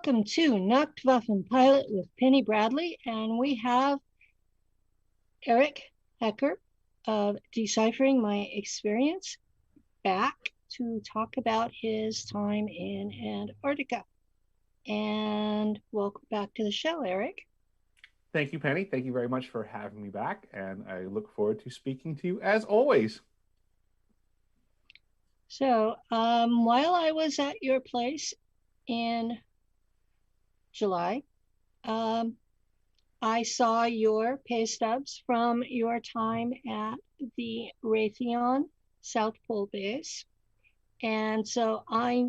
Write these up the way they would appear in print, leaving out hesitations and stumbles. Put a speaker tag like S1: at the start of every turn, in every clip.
S1: Welcome to Nacht, Waffen Pilot with Penny Bradley, and we have Eric Hecker of Deciphering My Experience back to talk about his time in Antarctica. And welcome back to the show, Eric.
S2: Thank you, Penny. Thank you very much for having me back, and I look forward to speaking to you as always.
S1: So, while I was at your place in July, I saw your pay stubs from your time at the Raytheon South Pole Base. And so I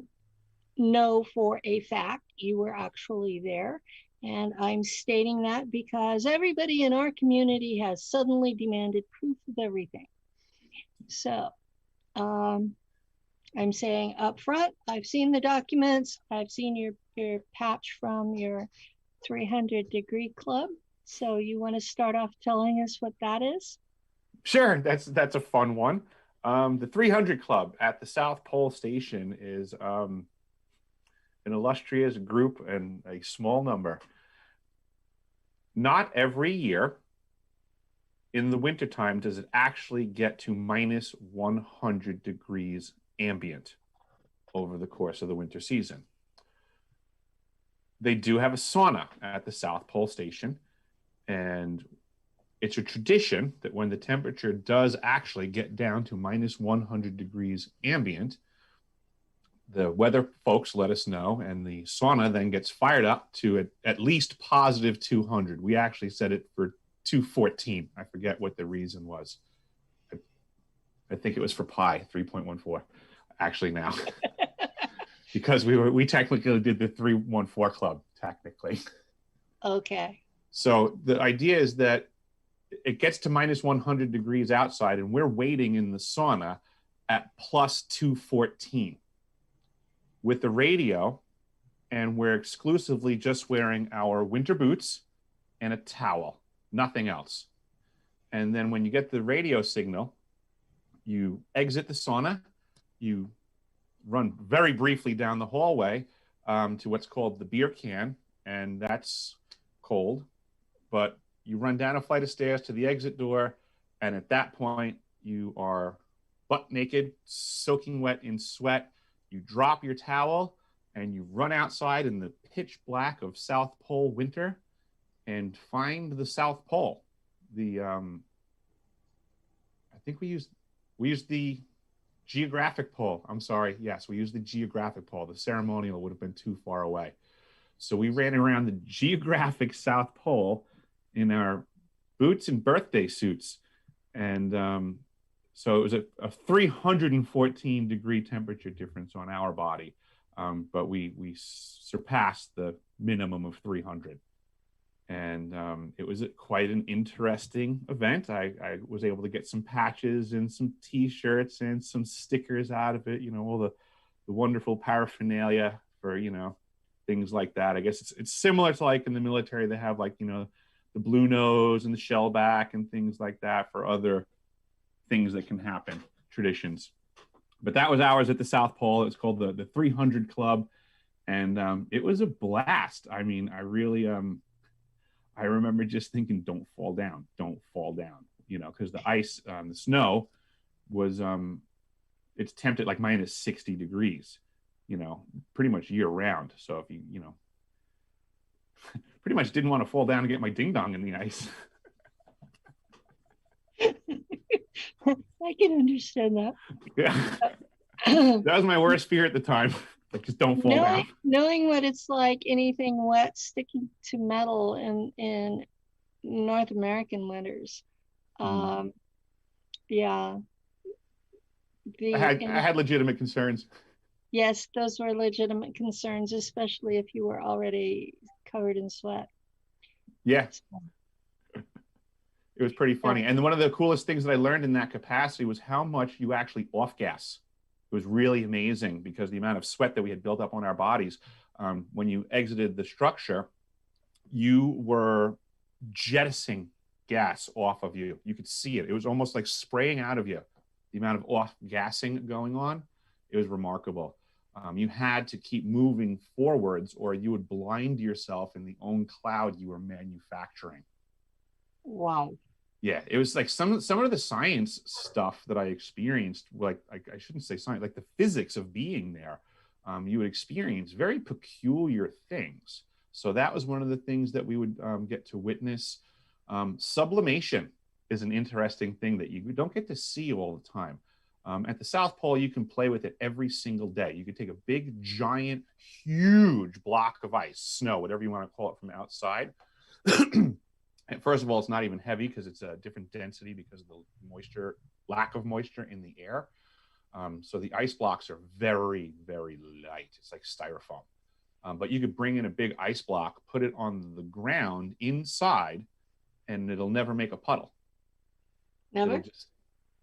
S1: know for a fact you were actually there. And I'm stating that because everybody in our community has suddenly demanded proof of everything. So I'm saying up front, I've seen the documents. I've seen your patch from your 300 degree club. So you want to start off telling us what that is?
S2: Sure, that's a fun one. The 300 Club at the South Pole Station is an illustrious group and a small number. Not every year in the wintertime does it actually get to minus 100 degrees ambient over the course of the winter season. They do have a sauna at the South Pole Station, and it's a tradition that when the temperature does actually get down to minus 100 degrees ambient, the weather folks let us know, and the sauna then gets fired up to at least positive 200. We actually set it for 214. I forget what the reason was. I think it was for pi, 3.14, actually now. Because we technically did the 314 Club, technically.
S1: Okay.
S2: So the idea is that it gets to minus 100 degrees outside, and we're waiting in the sauna at plus 214 with the radio, and we're exclusively just wearing our winter boots and a towel, nothing else. And then when you get the radio signal, you exit the sauna, you run very briefly down the hallway to what's called the beer can, and that's cold, but you run down a flight of stairs to the exit door, and at that point, you are butt naked, soaking wet in sweat. You drop your towel, and you run outside in the pitch black of South Pole winter and find the South Pole. I think we used the geographic pole. I'm sorry. Yes, we used the geographic pole. The ceremonial would have been too far away. So we ran around the geographic South Pole in our boots and birthday suits. And so it was a 314 degree temperature difference on our body. But we surpassed the minimum of 300. And it was quite an interesting event. I was able to get some patches and some T-shirts and some stickers out of it, all the wonderful paraphernalia for, things like that. I guess it's similar to like in the military, they have like, the blue nose and the shell back and things like that for other things that can happen, traditions. But that was ours at the South Pole. It was called the 300 Club. And it was a blast. I mean, I really, I remember just thinking, don't fall down, because the ice, the snow was, it's temped at like minus 60 degrees, pretty much year round. So if you pretty much didn't want to fall down and get my ding dong in the ice.
S1: I can understand that.
S2: Yeah. That was my worst fear at the time. Like, just don't fall down.
S1: Knowing what it's like, anything wet sticking to metal in North American winters. Yeah.
S2: I had legitimate concerns.
S1: Yes, those were legitimate concerns, especially if you were already covered in sweat.
S2: Yeah. It was pretty funny. And one of the coolest things that I learned in that capacity was how much you actually off-gas. It was really amazing because the amount of sweat that we had built up on our bodies, when you exited the structure, you were jettisoning gas off of you. You could see it. It was almost like spraying out of you. The amount of off-gassing going on, it was remarkable. You had to keep moving forwards or you would blind yourself in the own cloud you were manufacturing.
S1: Wow.
S2: Yeah, it was like some of the science stuff that I experienced, like I shouldn't say science, like the physics of being there. You would experience very peculiar things. So that was one of the things that we would get to witness. Sublimation is an interesting thing that you don't get to see all the time. At the South Pole, you can play with it every single day. You can take a big, giant, huge block of ice, snow, whatever you want to call it, from outside. And first of all, it's not even heavy because it's a different density because of the moisture, lack of moisture in the air. So the ice blocks are very, very light. It's like styrofoam. But you could bring in a big ice block, put it on the ground inside, and it'll never make a puddle.
S1: Never?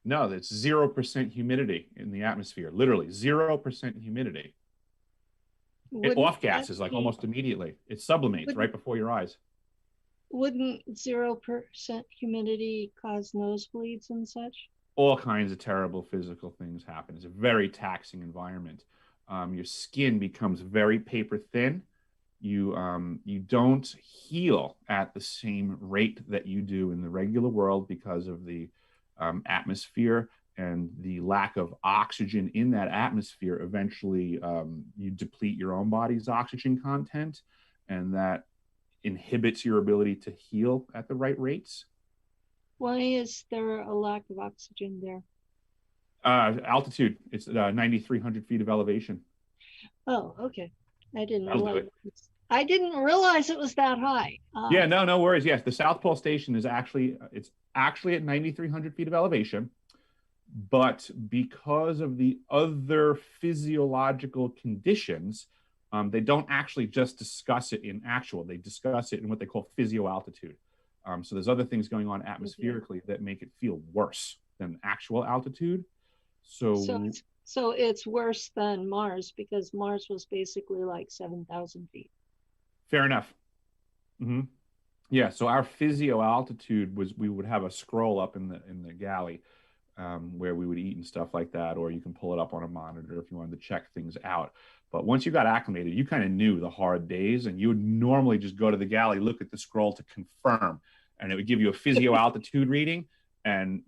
S2: No, it's 0% humidity in the atmosphere. Literally 0% humidity. It off gases like almost immediately. It sublimates right before your eyes.
S1: Wouldn't 0% humidity cause nosebleeds and such?
S2: All kinds of terrible physical things happen. It's a very taxing environment. Your skin becomes very paper thin. You don't heal at the same rate that you do in the regular world because of the atmosphere and the lack of oxygen in that atmosphere. Eventually, you deplete your own body's oxygen content, and that inhibits your ability to heal at the right rates.
S1: Why is there a lack of oxygen there?
S2: Altitude. It's 9,300 feet of elevation.
S1: Oh, okay. I didn't realize it was that high.
S2: Yeah, no worries. Yes, the South Pole Station is actually at 9,300 feet of elevation, but because of the other physiological conditions, they don't actually just discuss it in actual. They discuss it in what they call physio-altitude. So there's other things going on atmospherically that make it feel worse than actual altitude.
S1: So it's worse than Mars because Mars was basically like 7,000 feet.
S2: Fair enough. Mm-hmm. Yeah. So our physio-altitude was we would have a scroll up in the galley where we would eat and stuff like that, or you can pull it up on a monitor if you wanted to check things out. But once you got acclimated, you kind of knew the hard days, and you would normally just go to the galley, look at the scroll to confirm, and it would give you a physio altitude reading. And,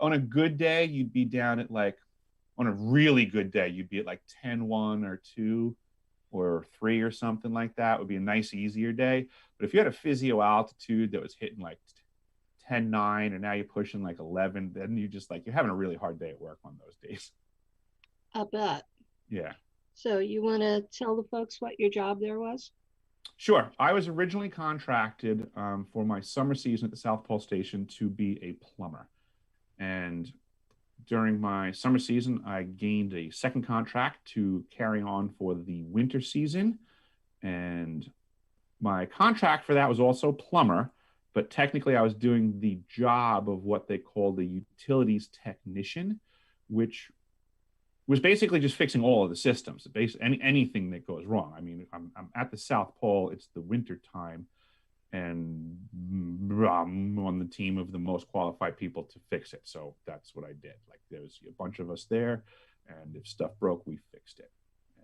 S2: on a good day, you'd be down at on a really good day, you'd be at like 10.1 or 2 or 3 or something like that. It would be a nice, easier day. But if you had a physio altitude that was hitting like 10.9, and now you're pushing like 11, then you're having a really hard day at work on those days.
S1: I bet.
S2: Yeah.
S1: So you want to tell the folks what your job there was?
S2: Sure. I was originally contracted for my summer season at the South Pole Station to be a plumber. And during my summer season, I gained a second contract to carry on for the winter season. And my contract for that was also plumber, but technically I was doing the job of what they call the utilities technician, which was basically just fixing all of the systems, anything that goes wrong. I mean, I'm at the South Pole, it's the winter time, and I'm on the team of the most qualified people to fix it. So that's what I did. Like, there was a bunch of us there, and if stuff broke, we fixed it.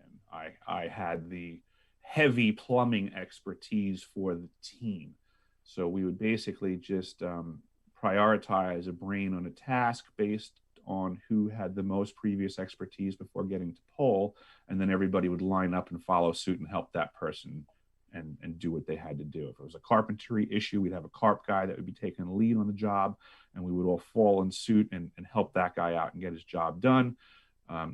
S2: And I had the heavy plumbing expertise for the team. So we would basically just prioritize a brain on a task based on who had the most previous expertise before getting to pole, and then everybody would line up and follow suit and help that person and do what they had to do. If it was a carpentry issue, we'd have a carp guy that would be taking the lead on the job, and we would all fall in suit and help that guy out and get his job done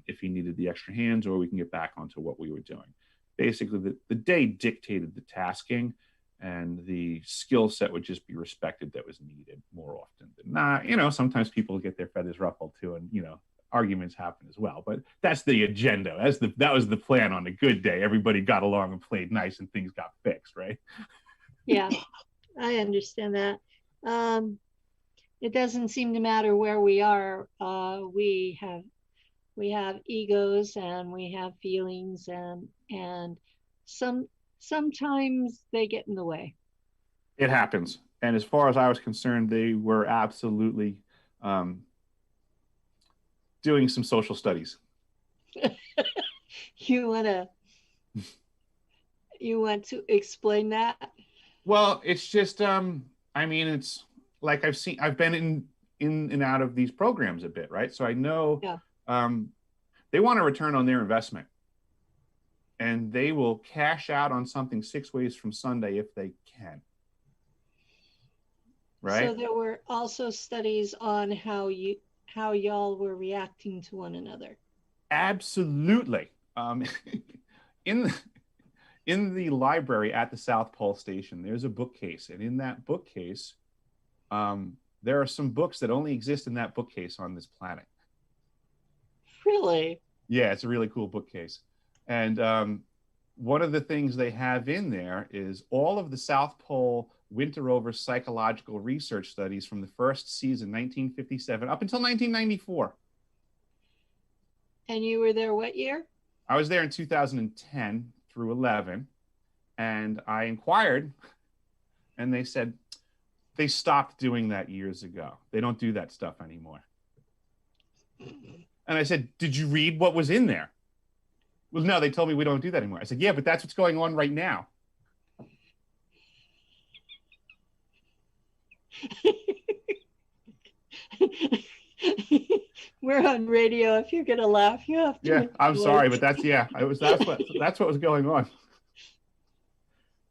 S2: if he needed the extra hands, or we can get back onto what we were doing. Basically, the day dictated the tasking, and the skill set would just be respected that was needed more often than not. Sometimes people get their feathers ruffled too, and arguments happen as well. But that's the agenda. That was the plan on a good day. Everybody got along and played nice, and things got fixed, right?
S1: Yeah, I understand that. It doesn't seem to matter where we are. We have egos, and we have feelings, and sometimes they get in the way.
S2: It happens. And as far as I was concerned, they were absolutely doing some social studies.
S1: You wanna you want to explain that?
S2: Well, it's just I mean, it's like I've been in and out of these programs a bit, right? So I know
S1: Yeah.
S2: um they want a return on their investment, and they will cash out on something 6 ways from Sunday if they can,
S1: So
S2: right?
S1: there were also studies on how y'all were reacting to one another.
S2: Absolutely. In the, in the library at the South Pole Station, there's a bookcase, and in that bookcase, there are some books that only exist in that bookcase on this planet.
S1: Really?
S2: Yeah, it's a really cool bookcase. And one of the things they have in there is all of the South Pole winter over psychological research studies from the first season, 1957, up until 1994.
S1: And you were there what year?
S2: I was there in 2010 through 11, and I inquired, and they said they stopped doing that years ago. They don't do that stuff anymore. And I said, did you read what was in there? Well, no, they told me we don't do that anymore. I said, yeah, but that's what's going on right now.
S1: We're on radio. If you're gonna laugh, you have to.
S2: Yeah,
S1: make
S2: I'm
S1: noise.
S2: sorry, but that's what was going on.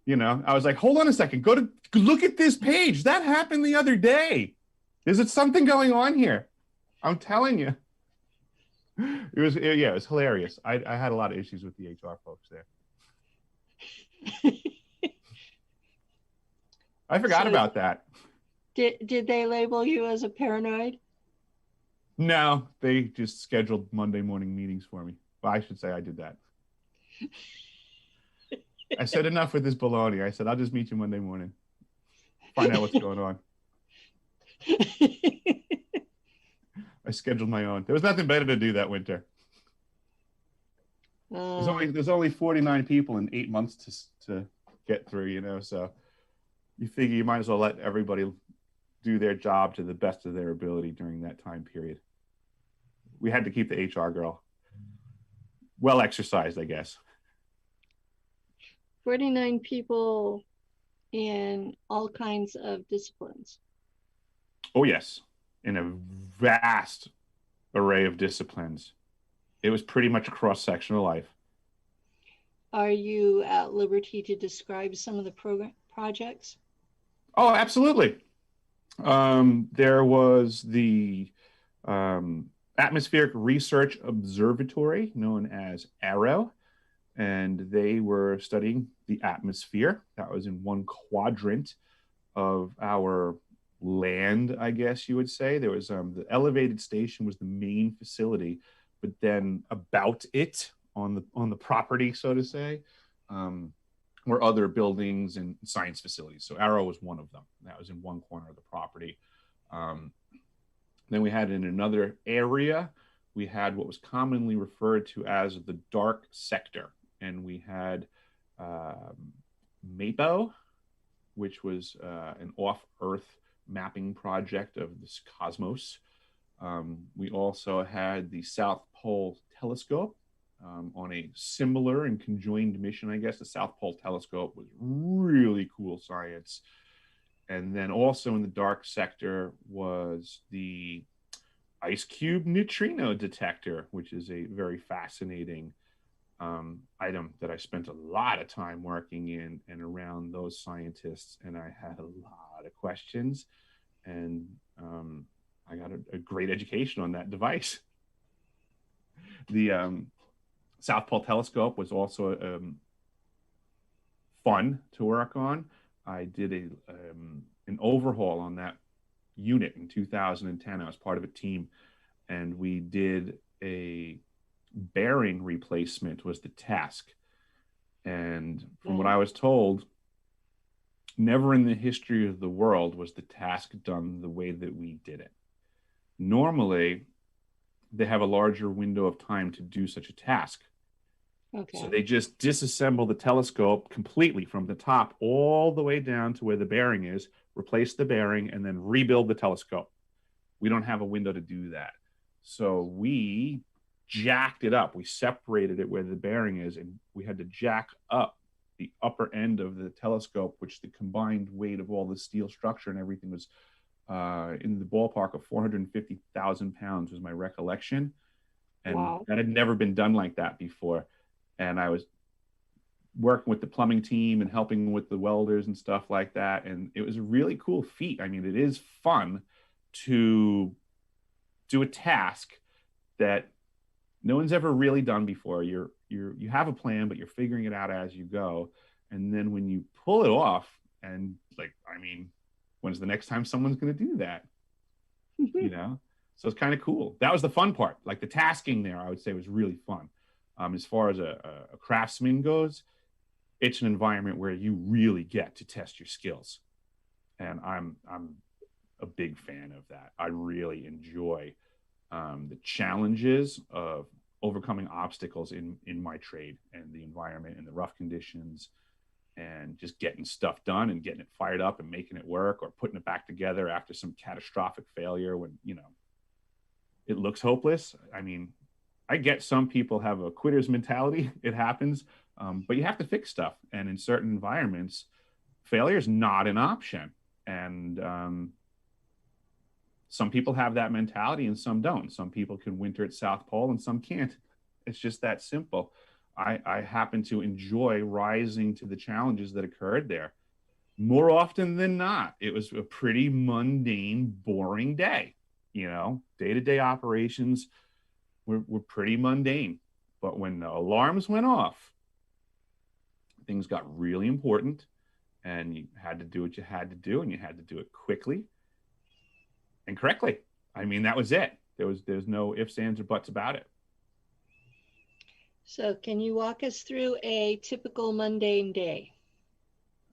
S2: You know, I was like, hold on a second, look at this page. That happened the other day. Is it something going on here? I'm telling you. It was hilarious. I had a lot of issues with the HR folks there. I forgot about that.
S1: Did they label you as a paranoid?
S2: No, they just scheduled Monday morning meetings for me. Well, I should say I did that. I said, enough with this baloney. I said, I'll just meet you Monday morning. Find out what's going on. I scheduled my own. There was nothing better to do that winter. There's only 49 people in 8 months to get through, you know, so you figure you might as well let everybody do their job to the best of their ability during that time period. We had to keep the HR girl well exercised, I guess.
S1: 49 people in all kinds of disciplines.
S2: Oh, yes. In a vast array of disciplines. It was pretty much a cross-sectional life.
S1: Are you at liberty to describe some of the projects?
S2: Oh, absolutely. There was the Atmospheric Research Observatory, known as ARROW, and they were studying the atmosphere. That was in one quadrant of our land, I guess you would say. There was the elevated station was the main facility, but then about it on the property, so to say, were other buildings and science facilities. So ARROW was one of them. That was in one corner of the property. Then we had in another area, we had what was commonly referred to as the dark sector. And we had MAPO, which was an off-Earth mapping project of this cosmos. We also had the South Pole Telescope on a similar and conjoined mission, I guess. The South Pole Telescope was really cool science. And then also in the dark sector was the ice cube neutrino detector, which is a very fascinating item that I spent a lot of time working in and around those scientists. And I had a lot of questions, and I got a great education on that device. The South Pole Telescope was also fun to work on. I did an overhaul on that unit in 2010. I was part of a team, and we did a bearing replacement was the task. And from what I was told, never in the history of the world was the task done the way that we did it. Normally, they have a larger window of time to do such a task. Okay. So they just disassemble the telescope completely from the top all the way down to where the bearing is, replace the bearing, and then rebuild the telescope. We don't have a window to do that. So we jacked it up. We separated it where the bearing is, and we had to jack up the upper end of the telescope, which the combined weight of all the steel structure and everything was in the ballpark of 450,000 pounds was my recollection. And
S1: Wow.
S2: that had never been done like that before. And I was working with the plumbing team and helping with the welders and stuff like that. And it was a really cool feat. I mean, it is fun to do a task that no one's ever really done before. You have a plan, but you're figuring it out as you go. And then when you pull it off, and like, I mean, when's the next time someone's going to do that? You know? So it's kind of cool. That was the fun part. Like the tasking there, I would say was really fun. As far as a craftsman goes, it's an environment where you really get to test your skills. And I'm a big fan of that. I really enjoy the challenges of overcoming obstacles in my trade and the environment and the rough conditions, and just getting stuff done and getting it fired up and making it work, or putting it back together after some catastrophic failure when, you know, it looks hopeless. I mean, I get some people have a quitter's mentality. It happens, but you have to fix stuff. And in certain environments, failure is not an option. And some people have that mentality and some don't. Some people can winter at South Pole and some can't. It's just that simple. I happen to enjoy rising to the challenges that occurred there. More often than not, it was a pretty mundane, boring day. You know, day-to-day operations were pretty mundane. But when the alarms went off, things got really important, and you had to do what you had to do, and you had to do it quickly and correctly. I mean, that was it. There's no ifs, ands, or buts about it.
S1: So can you walk us through a typical mundane day?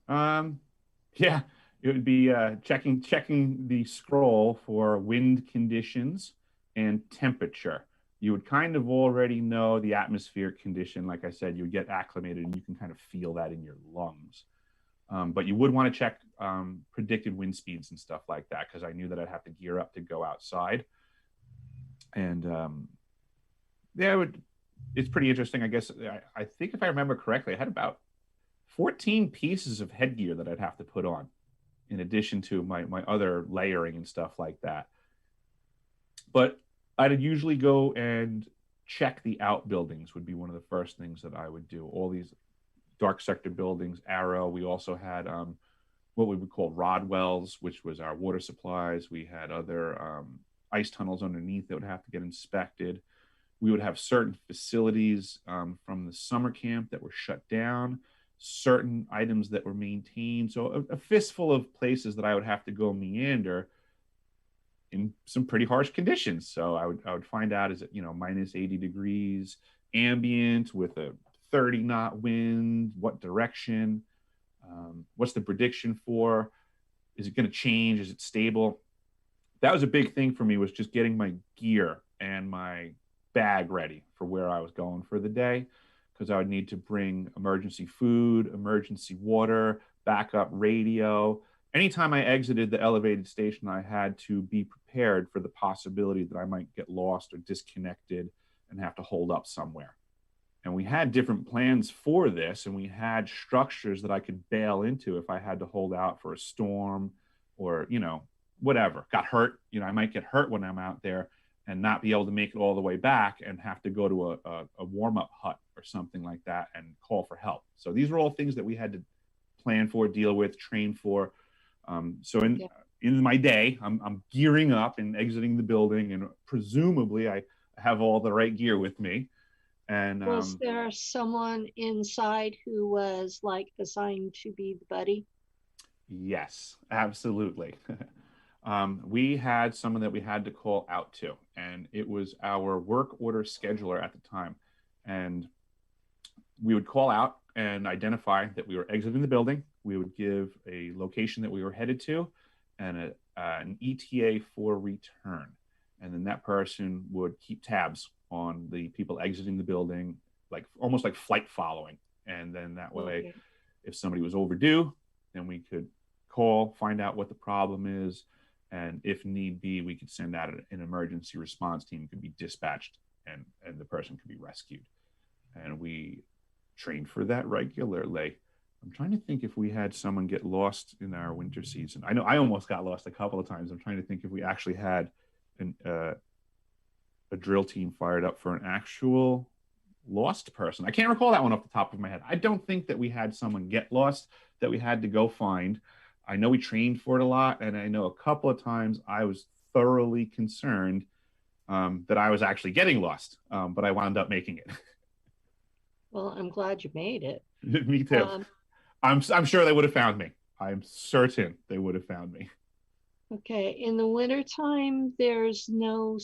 S2: Yeah, it would be checking the scroll for wind conditions and temperature. You would kind of already know the atmospheric condition. Like I said, you would get acclimated and you can kind of feel that in your lungs. But you would want to check predicted wind speeds and stuff like that, because I knew that I'd have to gear up to go outside. And it's pretty interesting. I guess I think if I remember correctly, I had about 14 pieces of headgear that I'd have to put on, in addition to my other layering and stuff like that. But I'd usually go and check the outbuildings would be one of the first things that I would do. All these dark sector buildings, Arrow. We also had what we would call rod wells, which was our water supplies. We had other ice tunnels underneath that would have to get inspected. We would have certain facilities from the summer camp that were shut down, certain items that were maintained. So a fistful of places that I would have to go meander in some pretty harsh conditions. So I would find out, is it, you know, minus 80 degrees ambient with a 30 knot wind, what direction, what's the prediction for, is it going to change, is it stable? That was a big thing for me, was just getting my gear and my bag ready for where I was going for the day, because I would need to bring emergency food, emergency water, backup radio. Anytime I exited the elevated station, I had to be prepared for the possibility that I might get lost or disconnected and have to hold up somewhere. And we had different plans for this, and we had structures that I could bail into if I had to hold out for a storm or, you know, whatever. Got hurt, you know, I might get hurt when I'm out there and not be able to make it all the way back and have to go to a warm-up hut or something like that and call for help. So these are all things that we had to plan for, deal with, train for. So in my day, I'm gearing up and exiting the building, and presumably I have all the right gear with me. And
S1: was there someone inside who was like assigned to be the buddy?
S2: Yes, absolutely. We had someone that we had to call out to, and it was our work order scheduler at the time. And we would call out and identify that we were exiting the building. We would give a location that we were headed to and an ETA for return. And then that person would keep tabs on the people exiting the building, like almost like flight following. And then that way, if somebody was overdue, then we could call, find out what the problem is. And if need be, we could send out an emergency response team, could be dispatched and the person could be rescued. And we trained for that regularly. I'm trying to think if we had someone get lost in our winter season. I know I almost got lost a couple of times. I'm trying to think if we actually had a drill team fired up for an actual lost person. I can't recall that one off the top of my head. I don't think that we had someone get lost that we had to go find. I know we trained for it a lot, and I know a couple of times I was thoroughly concerned that I was actually getting lost, but I wound up making it.
S1: Well, I'm glad you made it.
S2: Me too. I'm sure they would have found me. I'm certain they would have found me.
S1: Okay, in the wintertime, there's no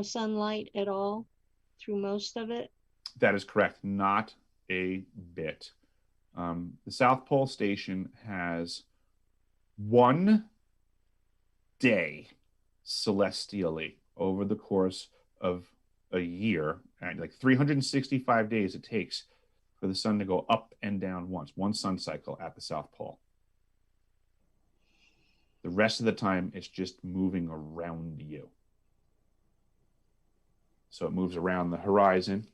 S1: sunlight at all through most of it?
S2: That is correct. Not a bit. The South Pole Station has one day celestially over the course of a year, and like 365 days it takes for the sun to go up and down once, one sun cycle at the South Pole. The rest of the time, it's just moving around you. So it moves around the horizon,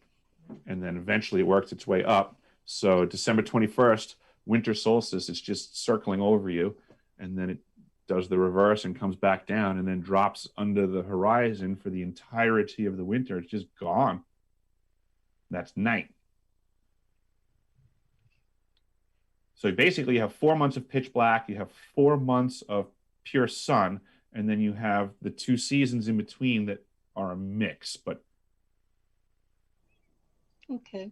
S2: and then eventually it works its way up. So December 21st, winter solstice, it's just circling over you, and then it does the reverse and comes back down and then drops under the horizon for the entirety of the winter. It's just gone. That's night. So basically you have 4 months of pitch black, you have 4 months of pure sun, and then you have the 2 seasons in between that are a mix. But
S1: okay.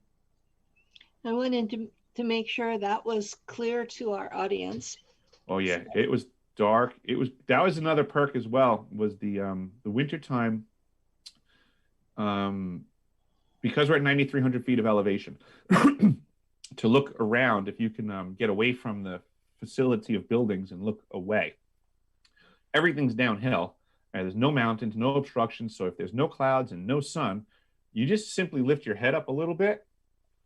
S1: I wanted to make sure that was clear to our audience.
S2: Oh yeah, it was dark. That was another perk as well, was the wintertime, because we're at 9,300 feet of elevation, to look around, if you can get away from the facility of buildings and look away, everything's downhill, and there's no mountains, no obstructions. So if there's no clouds and no sun, you just simply lift your head up a little bit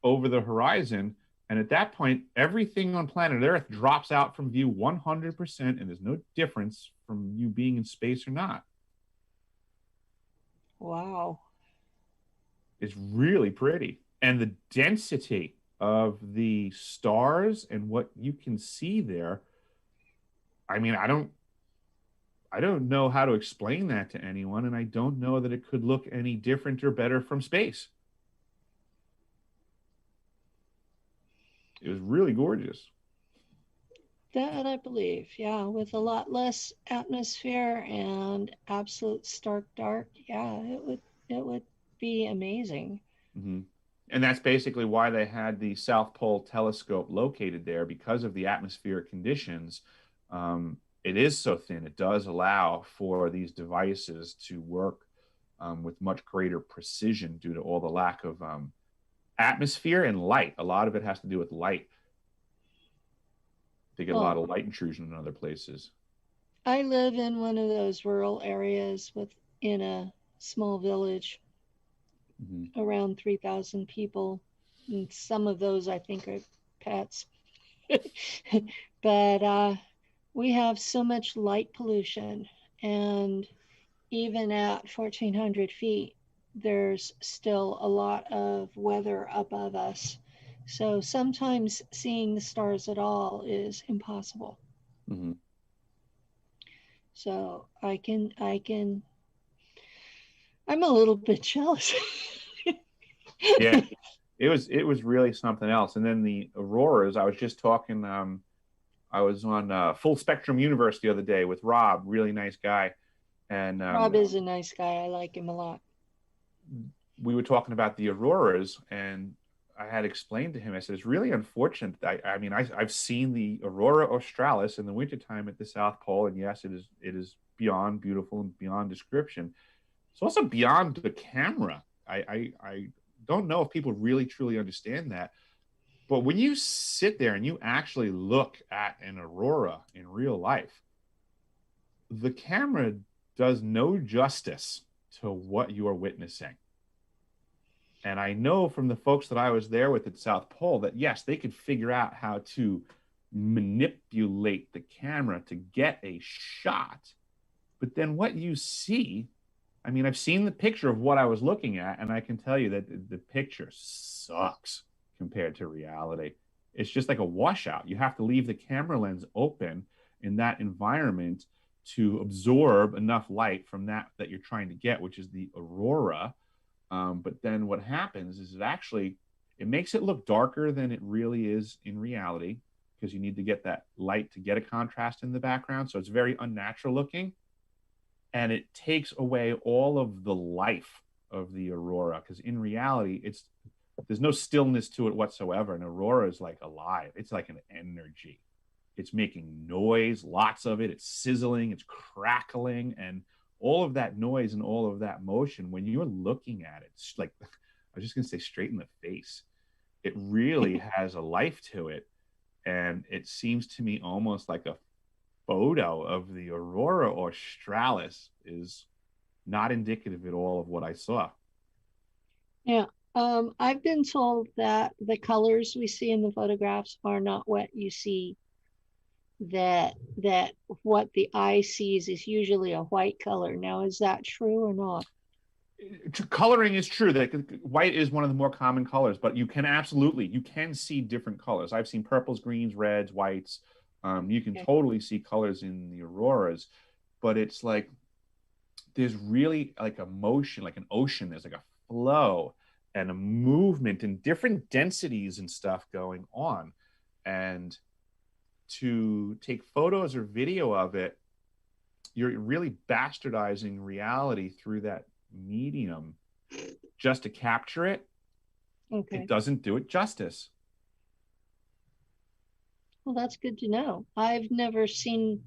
S2: over the horizon, and at that point, everything on planet Earth drops out from view 100%, and there's no difference from you being in space or not.
S1: Wow.
S2: It's really pretty. And the density of the stars and what you can see there, I mean, I don't know how to explain that to anyone, and I don't know that it could look any different or better from space. It was really gorgeous.
S1: That I believe, yeah, with a lot less atmosphere and absolute stark dark. Yeah, it would be amazing.
S2: Mm-hmm. And that's basically why they had the South Pole telescope located there, because of the atmospheric conditions. It is so thin, it does allow for these devices to work with much greater precision due to all the lack of atmosphere and light. A lot of it has to do with light. They get a lot of light intrusion in other places.
S1: I live in one of those rural areas in a small village, around 3,000 people. And some of those I think are pets. But we have so much light pollution, and even at 1,400 feet, there's still a lot of weather above us. So sometimes seeing the stars at all is impossible.
S2: Mm-hmm.
S1: So I'm a little bit jealous.
S2: Yeah, it was really something else. And then the auroras, I was just talking, I was on Full Spectrum Universe the other day with Rob, really nice guy. And
S1: Rob is a nice guy. I like him a lot.
S2: We were talking about the auroras, and I had explained to him, I said, it's really unfortunate. I mean, I've seen the Aurora Australis in the wintertime at the South Pole, and yes, it is beyond beautiful and beyond description. It's also beyond the camera. I don't know if people really, truly understand that. But when you sit there and you actually look at an aurora in real life, the camera does no justice to what you are witnessing. And I know from the folks that I was there with at South Pole that, yes, they could figure out how to manipulate the camera to get a shot. But then what you see I mean, I've seen the picture of what I was looking at, and I can tell you that the picture sucks compared to reality. It's just like a washout. You have to leave the camera lens open in that environment to absorb enough light from that you're trying to get, which is the aurora. But then what happens is it makes it look darker than it really is in reality, because you need to get that light to get a contrast in the background. So it's very unnatural looking, and it takes away all of the life of the aurora, because in reality there's no stillness to it whatsoever. An aurora is like alive. It's like an energy. It's making noise, lots of it. It's sizzling, it's crackling, and all of that noise and all of that motion, when you're looking at it, it's like, I was just going to say straight in the face. It really has a life to it. And it seems to me almost like a photo of the aurora australis is not indicative at all of what I saw.
S1: Yeah. I've been told that the colors we see in the photographs are not what you see, that what the eye sees is usually a white color. Now, is that true or not?
S2: Coloring is true that white is one of the more common colors, but you can see different colors. I've seen purples, greens, reds, whites. You can totally see colors in the auroras, but it's like there's really like a motion, like an ocean. There's like a flow and a movement and different densities and stuff going on. And to take photos or video of it, you're really bastardizing reality through that medium just to capture it. It doesn't do it justice.
S1: Well, that's good to know. I've never seen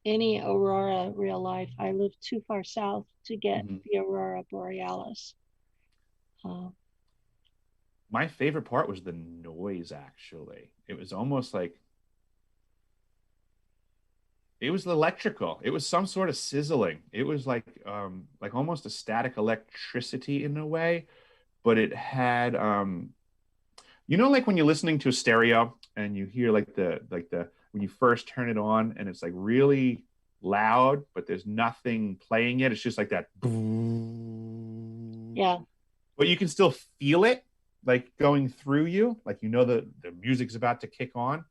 S1: any aurora real life. I live too far south to get the aurora borealis.
S2: My favorite part was the noise, actually. It was almost like it was electrical. It was some sort of sizzling. It was like almost a static electricity in a way, but it had like when you're listening to a stereo and you hear like the when you first turn it on and it's like really loud, but there's nothing playing it. It's just like that.
S1: Yeah.
S2: But you can still feel it like going through you, like the music's about to kick on.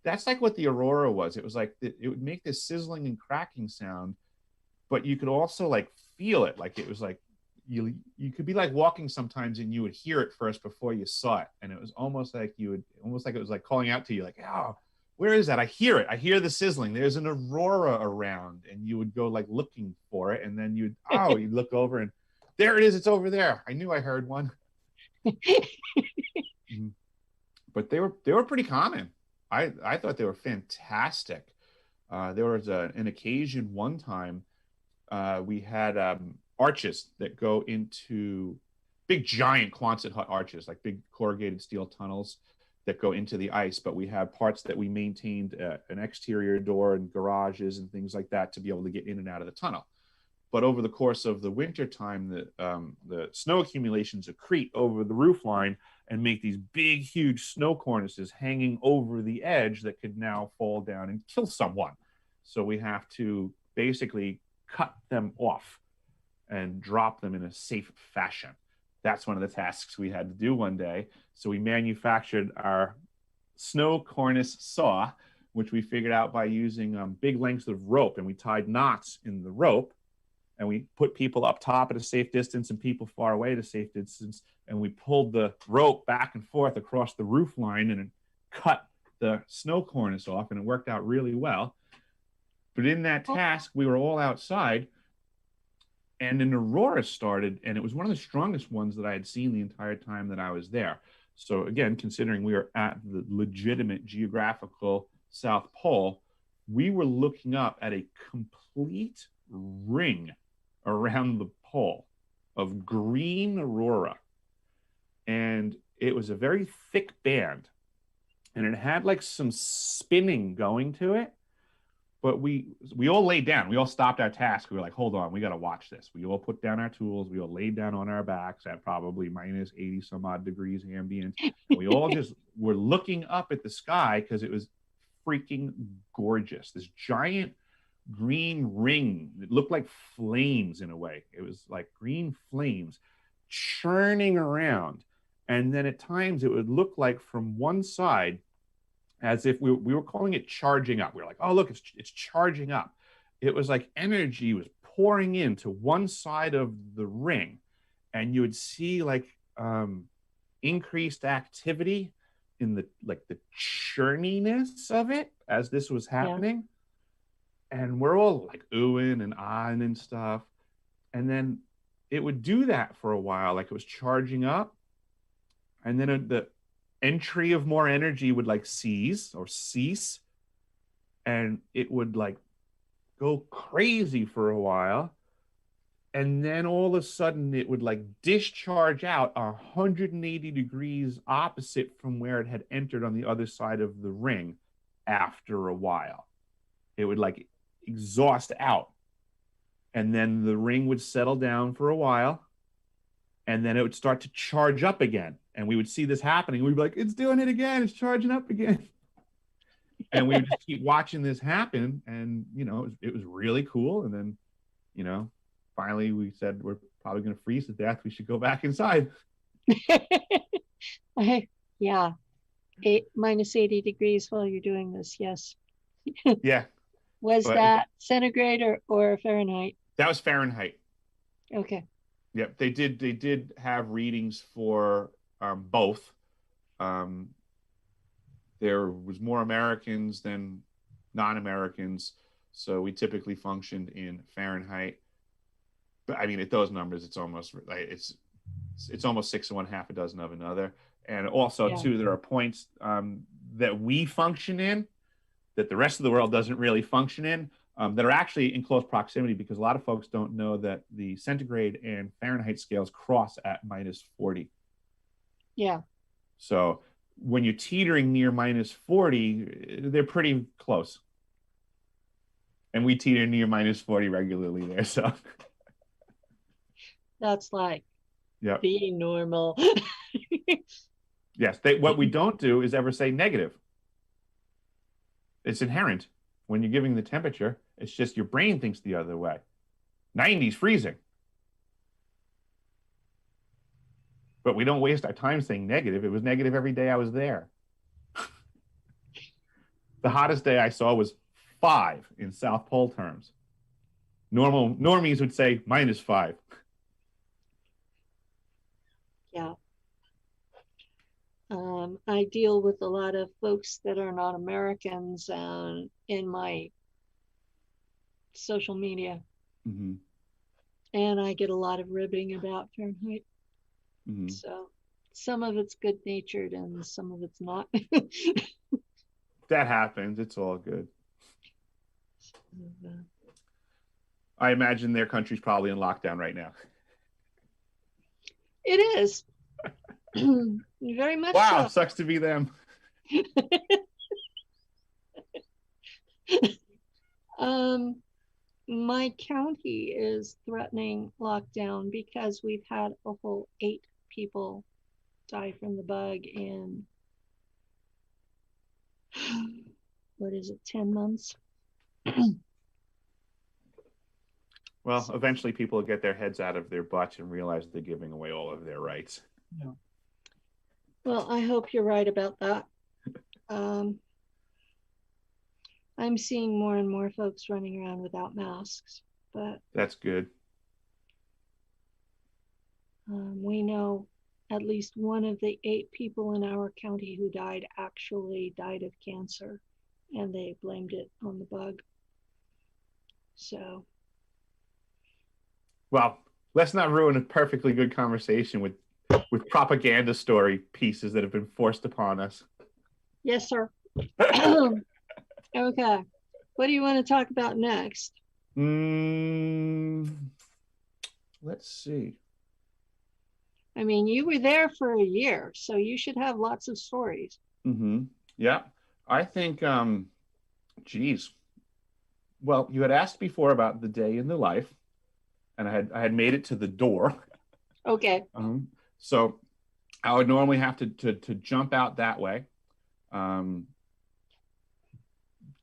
S2: That's like what the aurora was. It was like it would make this sizzling and cracking sound, but you could also like feel it. Like it was like you could be like walking sometimes and you would hear it first before you saw it, and it was almost like it was like calling out to you, like, oh, where is that? I hear it. I hear the sizzling. There's an aurora around, and you would go like looking for it, and then you'd look over and there it is. It's over there. I knew I heard one. But they were pretty common. I thought they were fantastic. There was an occasion one time we had arches that go into big giant Quonset hut arches, like big corrugated steel tunnels that go into the ice. But we have parts that we maintained an exterior door and garages and things like that to be able to get in and out of the tunnel. But over the course of the winter time, the snow accumulations accrete over the roof line and make these big, huge snow cornices hanging over the edge that could now fall down and kill someone. So we have to basically cut them off and drop them in a safe fashion. That's one of the tasks we had to do one day. So we manufactured our snow cornice saw, which we figured out by using big lengths of rope, and we tied knots in the rope. And we put people up top at a safe distance and people far away at a safe distance. And we pulled the rope back and forth across the roof line and it cut the snow cornice off, and it worked out really well. But in that task, we were all outside and an aurora started, and it was one of the strongest ones that I had seen the entire time that I was there. So again, considering we were at the legitimate geographical South Pole, we were looking up at a complete ring around the pole of green aurora, and it was a very thick band, and it had like some spinning going to it. But we all laid down. We all stopped our task. We were like, hold on, we got to watch this. We all put down our tools. We all laid down on our backs at probably minus 80 some odd degrees ambient. And we all just were looking up at the sky because it was freaking gorgeous. This giant green ring. It looked like flames in a way. It was like green flames churning around. And then at times it would look like from one side, as if we were calling it charging up. We were like, oh, look, it's charging up. It was like energy was pouring into one side of the ring. And you would see like increased activity in the churniness of it as this was happening. Yeah. And we're all like oohing and ahhing and stuff. And then it would do that for a while, like it was charging up. And then the entry of more energy would like cease. And it would like go crazy for a while. And then all of a sudden it would like discharge out 180 degrees opposite from where it had entered on the other side of the ring after a while. It would like exhaust out. And then the ring would settle down for a while. And then it would start to charge up again. And we would see this happening. We'd be like, it's doing it again. It's charging up again. And we would just keep watching this happen. And, you know, it was really cool. And then, you know, finally we said, we're probably going to freeze to death. We should go back inside.
S1: Yeah. Minus 80 degrees while you're doing this. Yes.
S2: Yeah.
S1: Was that centigrade or Fahrenheit?
S2: That was Fahrenheit.
S1: Okay.
S2: Yep. They did have readings for both. There was more Americans than non-Americans. So we typically functioned in Fahrenheit. But I mean, at those numbers, it's almost like it's almost 6 of one, half a dozen of another. And also, too, there are points that we function in that the rest of the world doesn't really function in, that are actually in close proximity, because a lot of folks don't know that the centigrade and Fahrenheit scales cross at minus 40.
S1: Yeah.
S2: So when you're teetering near minus 40, they're pretty close. And we teeter near minus 40 regularly there, so...
S1: That's like the normal.
S2: Yes. What we don't do is ever say negative. It's inherent when you're giving the temperature. It's just your brain thinks the other way. 90's freezing. But we don't waste our time saying negative. It was negative every day I was there. The hottest day I saw was 5 in South Pole terms. Normies would say minus 5.
S1: Yeah. I deal with a lot of folks that are not Americans in my social media. Mm-hmm. And I get a lot of ribbing about Fahrenheit. Mm-hmm. So some of it's good-natured and some of it's not.
S2: That happens. It's all good. I imagine their country's probably in lockdown right now.
S1: It is. Very much.
S2: Wow,
S1: so.
S2: Sucks to be them.
S1: My county is threatening lockdown because we've had a whole 8 people die from the bug in, what is it, 10 months?
S2: Well, eventually people will get their heads out of their butts and realize they're giving away all of their rights.
S1: Yeah. Well, I hope you're right about that. I'm seeing more and more folks running around without masks, but
S2: that's good.
S1: We know at least one of the 8 people in our county who died actually died of cancer, and they blamed it on the bug. So.
S2: Well, let's not ruin a perfectly good conversation with propaganda story pieces that have been forced upon us.
S1: Yes, sir. Okay. What do you want to talk about next?
S2: Let's see.
S1: I mean, you were there for a year, so you should have lots of stories.
S2: Mm-hmm. Yeah. I think, geez. Well, you had asked before about the day in the life, and I had made it to the door.
S1: Okay.
S2: So I would normally have to jump out that way.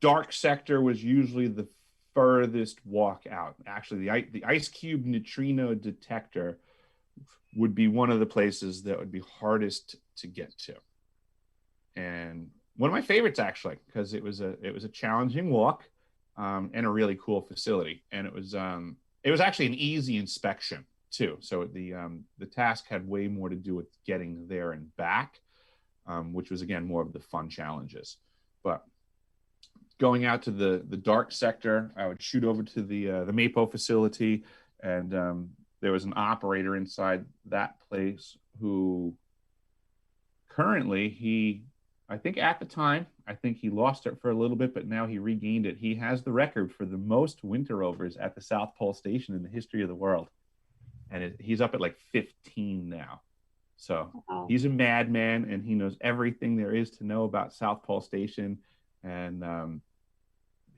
S2: Dark sector was usually the furthest walk out. Actually, the ice cube neutrino detector would be one of the places that would be hardest to get to. And one of my favorites, actually, because it was a challenging walk, and a really cool facility. And it was actually an easy inspection too. So the task had way more to do with getting there and back, which was, again, more of the fun challenges. But going out to the dark sector, I would shoot over to the MAPO facility, and there was an operator inside that place who currently, I think at the time, I think he lost it for a little bit, but now he regained it. He has the record for the most winter overs at the South Pole Station in the history of the world. And he's up at like 15 now. So wow. He's a madman, and he knows everything there is to know about South Pole Station. And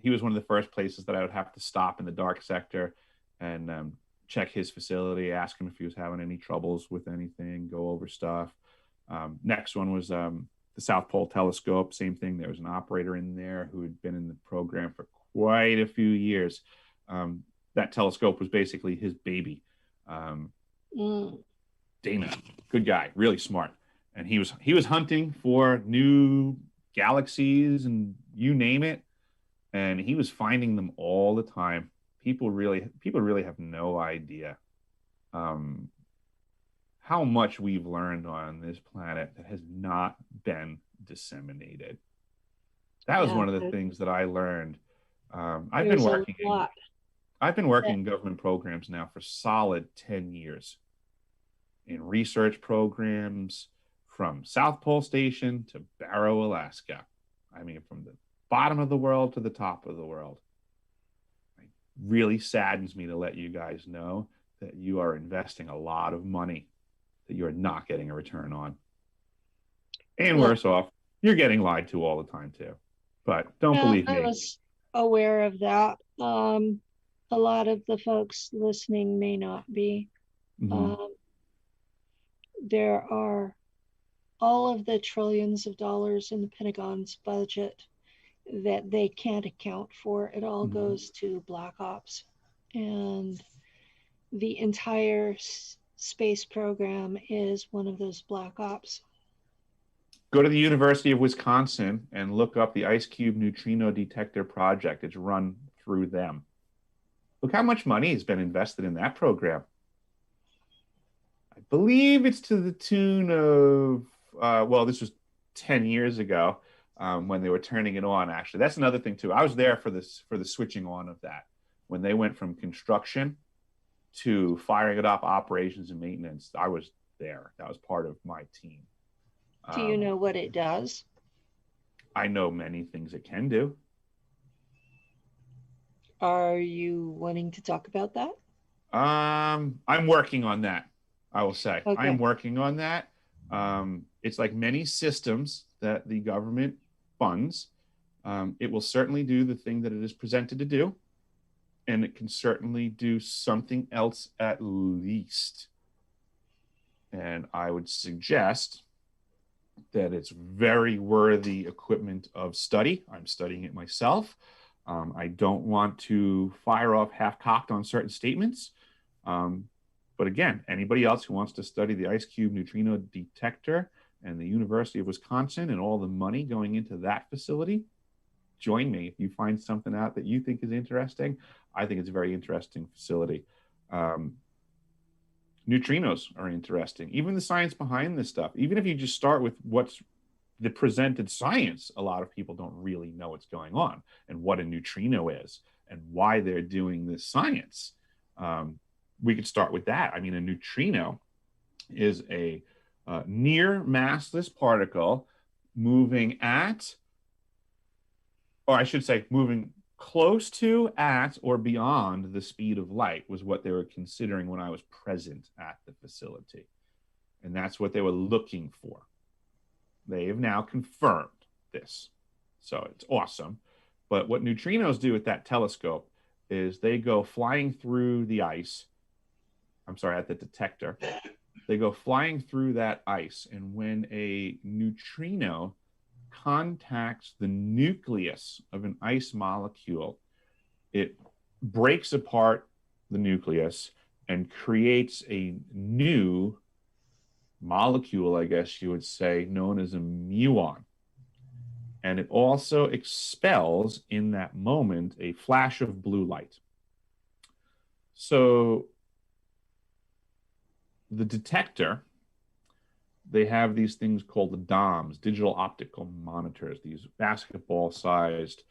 S2: he was one of the first places that I would have to stop in the dark sector and check his facility, ask him if he was having any troubles with anything, go over stuff. Next one was the South Pole Telescope. Same thing. There was an operator in there who had been in the program for quite a few years. That telescope was basically his baby. Dana, good guy, really smart. And he was hunting for new galaxies and you name it. And he was finding them all the time. People really have no idea how much we've learned on this planet that has not been disseminated. That was one of the things that I learned. I've been working in government programs now for solid 10 years in research programs from South Pole Station to Barrow, Alaska. I mean, from the bottom of the world to the top of the world. It really saddens me to let you guys know that you are investing a lot of money that you're not getting a return on. And worse off, you're getting lied to all the time too. But don't believe me.
S1: I was aware of that. A lot of the folks listening may not be. Mm-hmm. There are all of the trillions of dollars in the Pentagon's budget that they can't account for. It all mm-hmm. goes to Black Ops. And the entire space program is one of those Black Ops.
S2: Go to the University of Wisconsin and look up the Ice Cube Neutrino Detector Project. It's run through them. Look how much money has been invested in that program. I believe it's to the tune of, this was 10 years ago when they were turning it on, actually. That's another thing, too. I was there for the switching on of that. When they went from construction to firing it up, operations and maintenance, I was there. That was part of my team.
S1: Do you know what it does?
S2: I know many things it can do.
S1: Are you wanting to talk about that?
S2: I'm working on that, I will say.
S1: Okay.
S2: I'm working on that. It's like many systems that the government funds. It will certainly do the thing that it is presented to do. And it can certainly do something else at least. And I would suggest that it's very worthy equipment of study. I'm studying it myself. I don't want to fire off half-cocked on certain statements. But again, anybody else who wants to study the Ice Cube Neutrino Detector and the University of Wisconsin and all the money going into that facility, join me. If you find something out that you think is interesting, I think it's a very interesting facility. Neutrinos are interesting. Even the science behind this stuff. Even if you just start with what's the presented science, a lot of people don't really know what's going on and what a neutrino is and why they're doing this science. We could start with that. I mean, a neutrino is a near massless particle moving at, or I should say moving close to, at, or beyond the speed of light was what they were considering when I was present at the facility. And that's what they were looking for. They have now confirmed this. So it's awesome. But what neutrinos do with that telescope is they go flying through the ice. I'm sorry, at the detector. They go flying through that ice. And when a neutrino contacts the nucleus of an ice molecule, it breaks apart the nucleus and creates a new molecule, I guess you would say, known as a muon. And it also expels in that moment a flash of blue light. So the detector, they have these things called the DOMs, digital optical monitors, these basketball-sized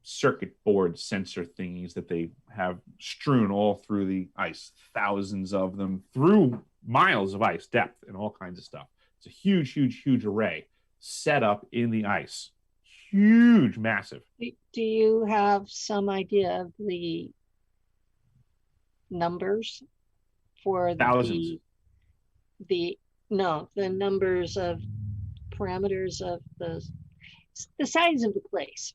S2: circuit board sensor thingies that they have strewn all through the ice, thousands of them through miles of ice depth and all kinds of stuff. It's a huge, huge, huge array set up in the ice. Huge, massive.
S1: Do you have some idea of the numbers for
S2: Thousands.
S1: the numbers of parameters of the size of the place?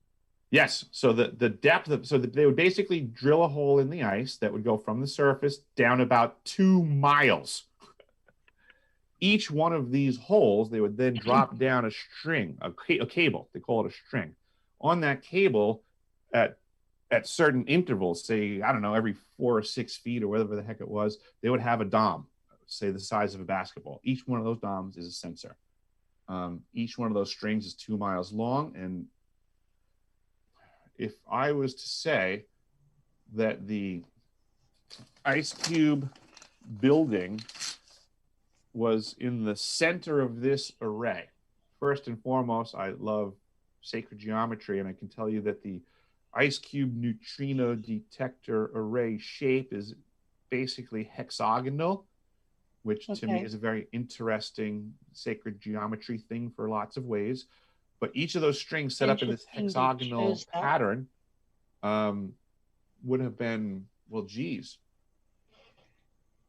S2: Yes. So the depth of, they would basically drill a hole in the ice that would go from the surface down about 2 miles. Each one of these holes, they would then drop down a string, a cable. They call it a string. On that cable, at certain intervals, say, I don't know, every 4 or 6 feet or whatever the heck it was, they would have a DOM, say the size of a basketball. Each one of those DOMs is a sensor. Each one of those strings is 2 miles long. And if I was to say that the ice cube building was in the center of this array, first and foremost, I love sacred geometry, and I can tell you that the ice cube neutrino detector array shape is basically hexagonal, which to me is a very interesting sacred geometry thing for lots of ways. But each of those strings set up in this hexagonal pattern would have been, well, geez,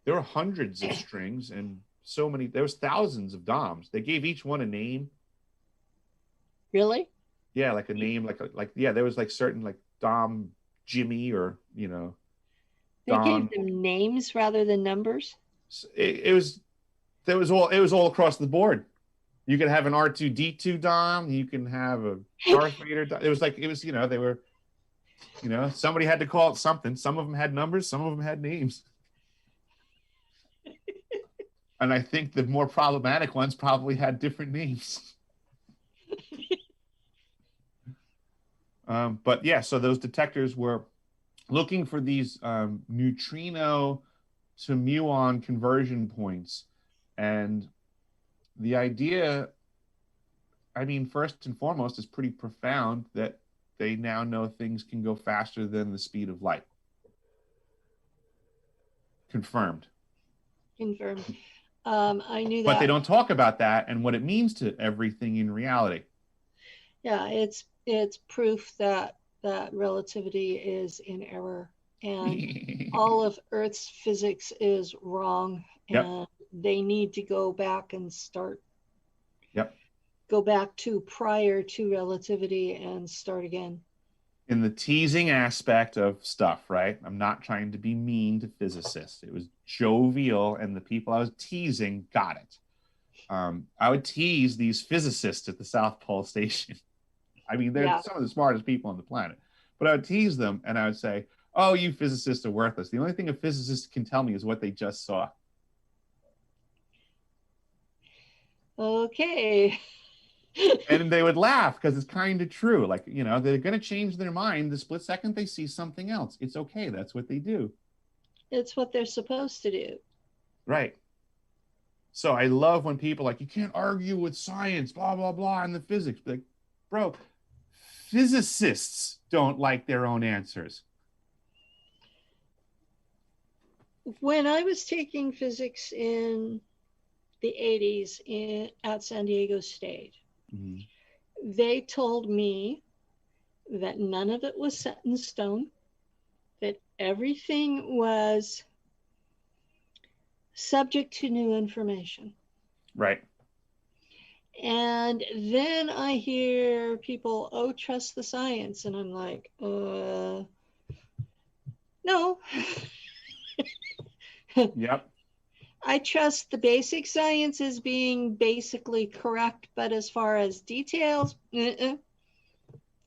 S2: there were hundreds of strings and so many, there was thousands of DOMs. They gave each one a name.
S1: Really?
S2: Yeah, like a name, yeah, there was like certain like Dom Jimmy or,
S1: They
S2: Don.
S1: gave them names rather than numbers?
S2: It was all across the board. You could have an R2D2 Dom, you can have a Darth Vader Dom. It was, they were, somebody had to call it something. Some of them had numbers, some of them had names. And I think the more problematic ones probably had different names. But yeah, so those detectors were looking for these neutrino to muon conversion points. And the idea, I mean, first and foremost, is pretty profound that they now know things can go faster than the speed of light. Confirmed.
S1: I knew that.
S2: But they don't talk about that and what it means to everything in reality.
S1: Yeah, it's proof that relativity is in error and all of Earth's physics is wrong, and they need to go back and go back to prior to relativity and start again.
S2: In the teasing aspect of stuff, right? I'm not trying to be mean to physicists. It was jovial, and the people I was teasing got it. I would tease these physicists at the South Pole Station. I mean, they're some of the smartest people on the planet. But I would tease them, and I would say, oh, you physicists are worthless. The only thing a physicist can tell me is what they just saw.
S1: Okay.
S2: And they would laugh because it's kind of true. Like, they're going to change their mind the split second they see something else. It's okay. That's what they do.
S1: It's what they're supposed to do.
S2: Right. So I love when people you can't argue with science, blah, blah, blah, and the physics. Like, bro, physicists don't like their own answers.
S1: When I was taking physics in the 80s at San Diego State, they told me that none of it was set in stone, that everything was subject to new information.
S2: Right.
S1: And then I hear people, trust the science. And I'm like, no.
S2: Yep.
S1: I trust the basic science as being basically correct, but as far as details,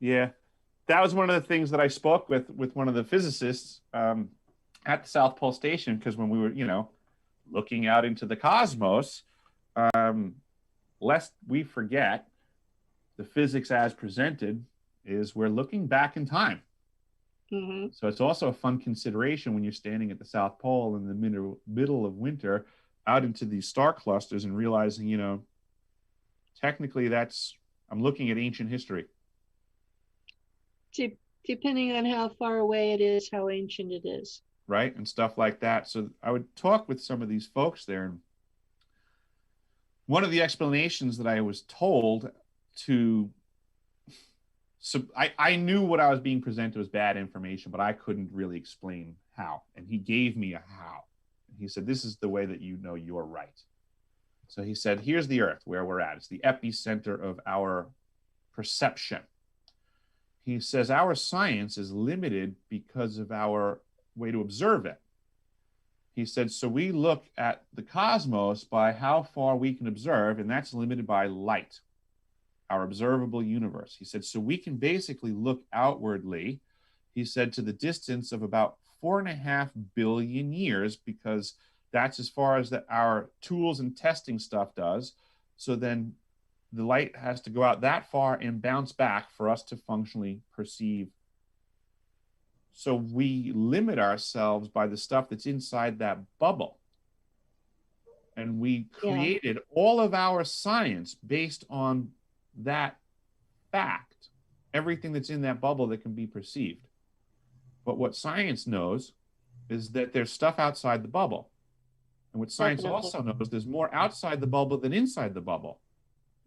S2: Yeah. that was one of the things that I spoke with one of the physicists at the South Pole Station, because when we were, looking out into the cosmos, lest we forget, the physics as presented is we're looking back in time.
S1: Mm-hmm.
S2: So it's also a fun consideration when you're standing at the South Pole in the middle of winter out into these star clusters and realizing, technically I'm looking at ancient history.
S1: Depending on how far away it is, how ancient it is.
S2: Right? And stuff like that. So I would talk with some of these folks there. And one of the explanations that I was told I knew what I was being presented was bad information, but I couldn't really explain how. And he gave me a how. And he said, this is the way that you're right. So he said, here's the Earth where we're at. It's the epicenter of our perception. He says our science is limited because of our way to observe it. He said, so we look at the cosmos by how far we can observe, and that's limited by light, our observable universe. He said, so we can basically look outwardly, he said, to the distance of about 4.5 billion years, because that's as far as our tools and testing stuff does. So then the light has to go out that far and bounce back for us to functionally perceive. So we limit ourselves by the stuff that's inside that bubble. And we created all of our science based on that fact, everything that's in that bubble that can be perceived. But what science knows is that there's stuff outside the bubble. And what science also knows, there's more outside the bubble than inside the bubble.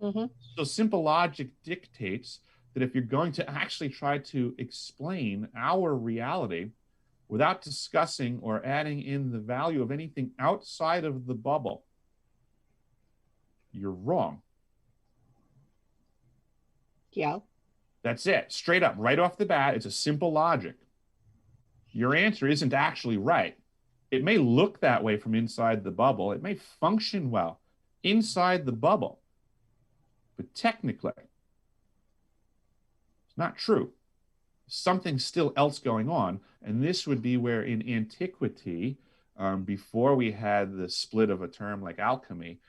S1: Mm-hmm.
S2: So simple logic dictates that if you're going to actually try to explain our reality without discussing or adding in the value of anything outside of the bubble, you're wrong.
S1: Yeah.
S2: That's it. Straight up, right off the bat, it's a simple logic. Your answer isn't actually right. It may look that way from inside the bubble. It may function well inside the bubble. But technically, it's not true. Something still else going on. And this would be where in antiquity, before we had the split of a term like alchemy,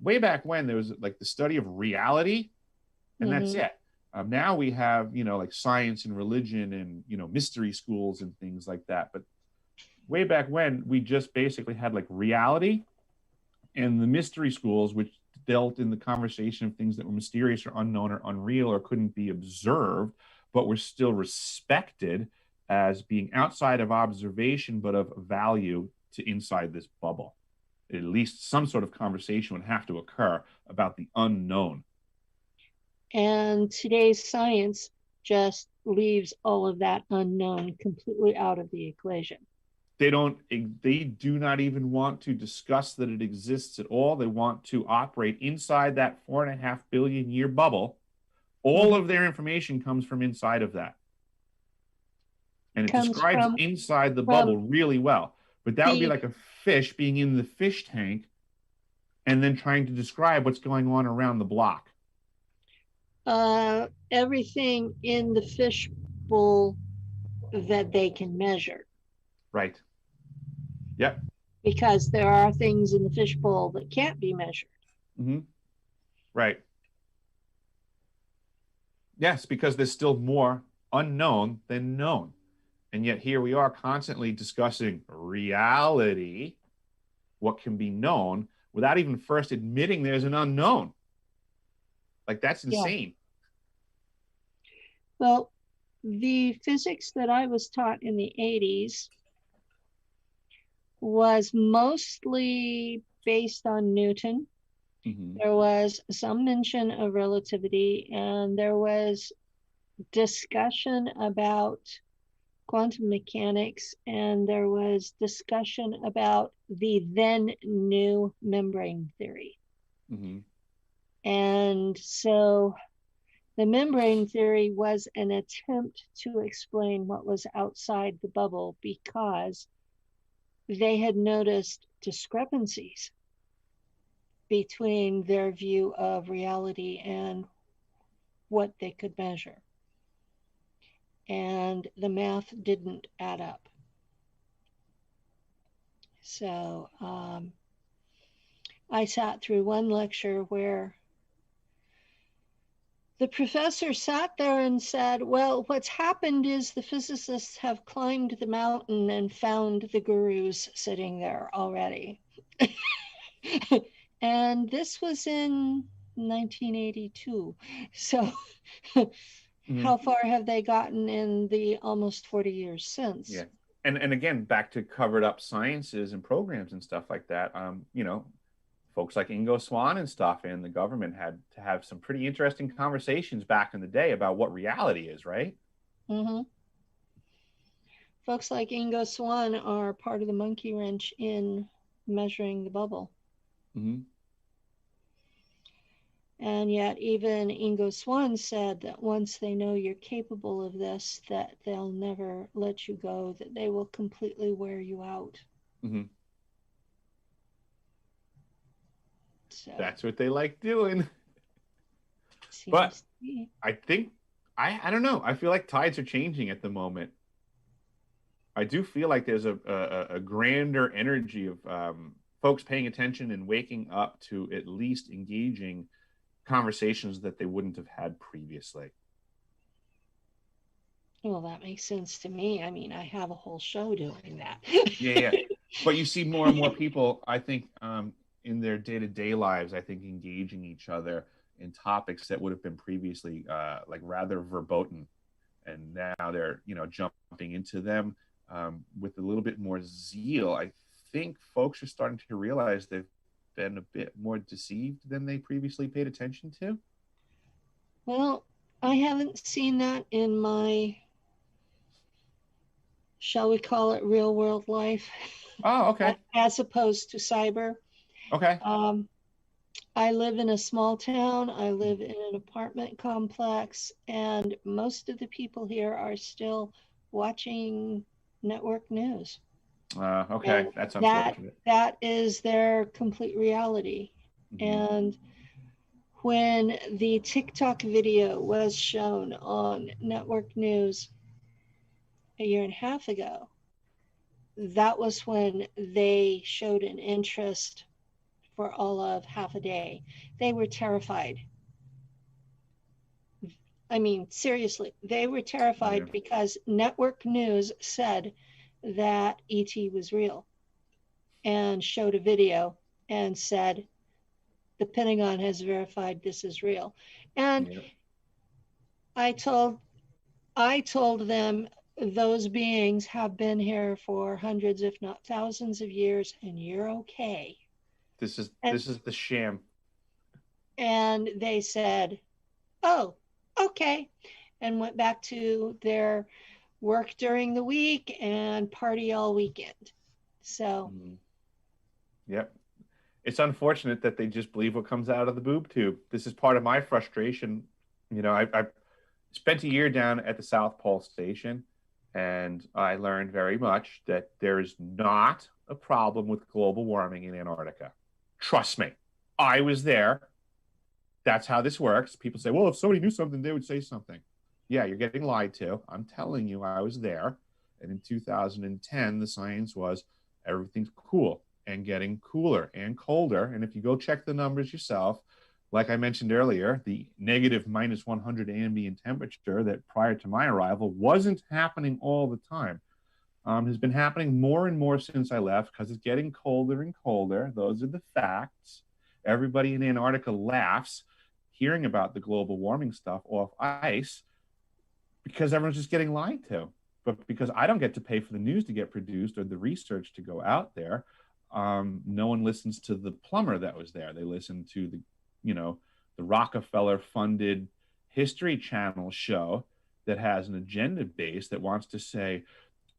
S2: way back when there was like the study of reality, and that's it. Now we have, like science and religion and, mystery schools and things like that. But way back when, we just basically had like reality and the mystery schools, which dealt in the conversation of things that were mysterious or unknown or unreal or couldn't be observed, but were still respected as being outside of observation, but of value to inside this bubble. At least some sort of conversation would have to occur about the unknown.
S1: And today's science just leaves all of that unknown completely out of the equation.
S2: They do not even want to discuss that it exists at all. They want to operate inside that 4.5 billion year bubble. All of their information comes from inside of that. And it describes inside the bubble really well. But that would be like a fish being in the fish tank and then trying to describe what's going on around the block.
S1: Everything in the fish bowl that they can measure.
S2: Right. Yep.
S1: Because there are things in the fish bowl that can't be measured.
S2: Mm-hmm. Right. Yes, because there's still more unknown than known. And yet here we are constantly discussing reality, what can be known, without even first admitting there's an unknown. Like, that's insane.
S1: Yeah. Well, the physics that I was taught in the 80s was mostly based on Newton. Mm-hmm. There was some mention of relativity, and there was discussion about quantum mechanics, and there was discussion about the then new membrane theory. Mm-hmm. And so the membrane theory was an attempt to explain what was outside the bubble, because they had noticed discrepancies between their view of reality and what they could measure. and the math didn't add up. So I sat through one lecture where the professor sat there and said, well, what's happened is the physicists have climbed the mountain and found the gurus sitting there already. And this was in 1982. So how far have they gotten in the almost 40 years since?
S2: Yeah. And again, back to covered up sciences and programs and stuff like that. Folks like Ingo Swann and stuff and the government had to have some pretty interesting conversations back in the day about what reality is, right?
S1: Mm-hmm. Folks like Ingo Swann are part of the monkey wrench in measuring the bubble.
S2: Mm-hmm.
S1: And yet even Ingo Swann said that once they know you're capable of this, that they'll never let you go, that they will completely wear you out.
S2: Mm-hmm.
S1: So
S2: that's what they like doing. But I think, I don't know. I feel like tides are changing at the moment. I do feel like there's a grander energy of folks paying attention and waking up to at least engaging conversations that they wouldn't have had previously.
S1: Well, that makes sense to me. I mean, I have a whole show doing that.
S2: Yeah. But you see more and more people, I think, in their day-to-day lives, I think, engaging each other in topics that would have been previously like rather verboten. And now they're, jumping into them with a little bit more zeal. I think folks are starting to realize they've been a bit more deceived than they previously paid attention to.
S1: Well, I haven't seen that in my, shall we call it, real world life.
S2: Oh, okay.
S1: As opposed to cyber.
S2: Okay.
S1: I live in a small town. I live in an apartment complex, and most of the people here are still watching network news.
S2: Okay, and that's unfortunate.
S1: That is their complete reality. Mm-hmm. And when the TikTok video was shown on network news a year and a half ago, that was when they showed an interest for all of half a day. They were terrified. I mean, seriously, they were terrified because network news said that ET was real and showed a video and said, the Pentagon has verified this is real. And I told them those beings have been here for hundreds, if not thousands of years, and you're okay.
S2: This is the sham.
S1: And they said, oh, okay, and went back to their work during the week and party all weekend. So
S2: yep, it's unfortunate that they just believe what comes out of the boob tube. This is part of my frustration. I spent a year down at the South Pole Station, and I learned very much that there is not a problem with global warming in Antarctica. Trust me, I was there. That's how this works. People say, well, if somebody knew something, they would say something. Yeah, you're getting lied to. I'm telling you, I was there. And in 2010, the science was everything's cool and getting cooler and colder. And if you go check the numbers yourself, like I mentioned earlier, the negative minus 100 ambient temperature that prior to my arrival wasn't happening all the time. Has been happening more and more since I left because it's getting colder and colder. Those are the facts. Everybody in Antarctica laughs hearing about the global warming stuff off ice because everyone's just getting lied to. But because I don't get to pay for the news to get produced or the research to go out there, no one listens to the plumber that was there. They listen to the Rockefeller-funded History Channel show that has an agenda base that wants to say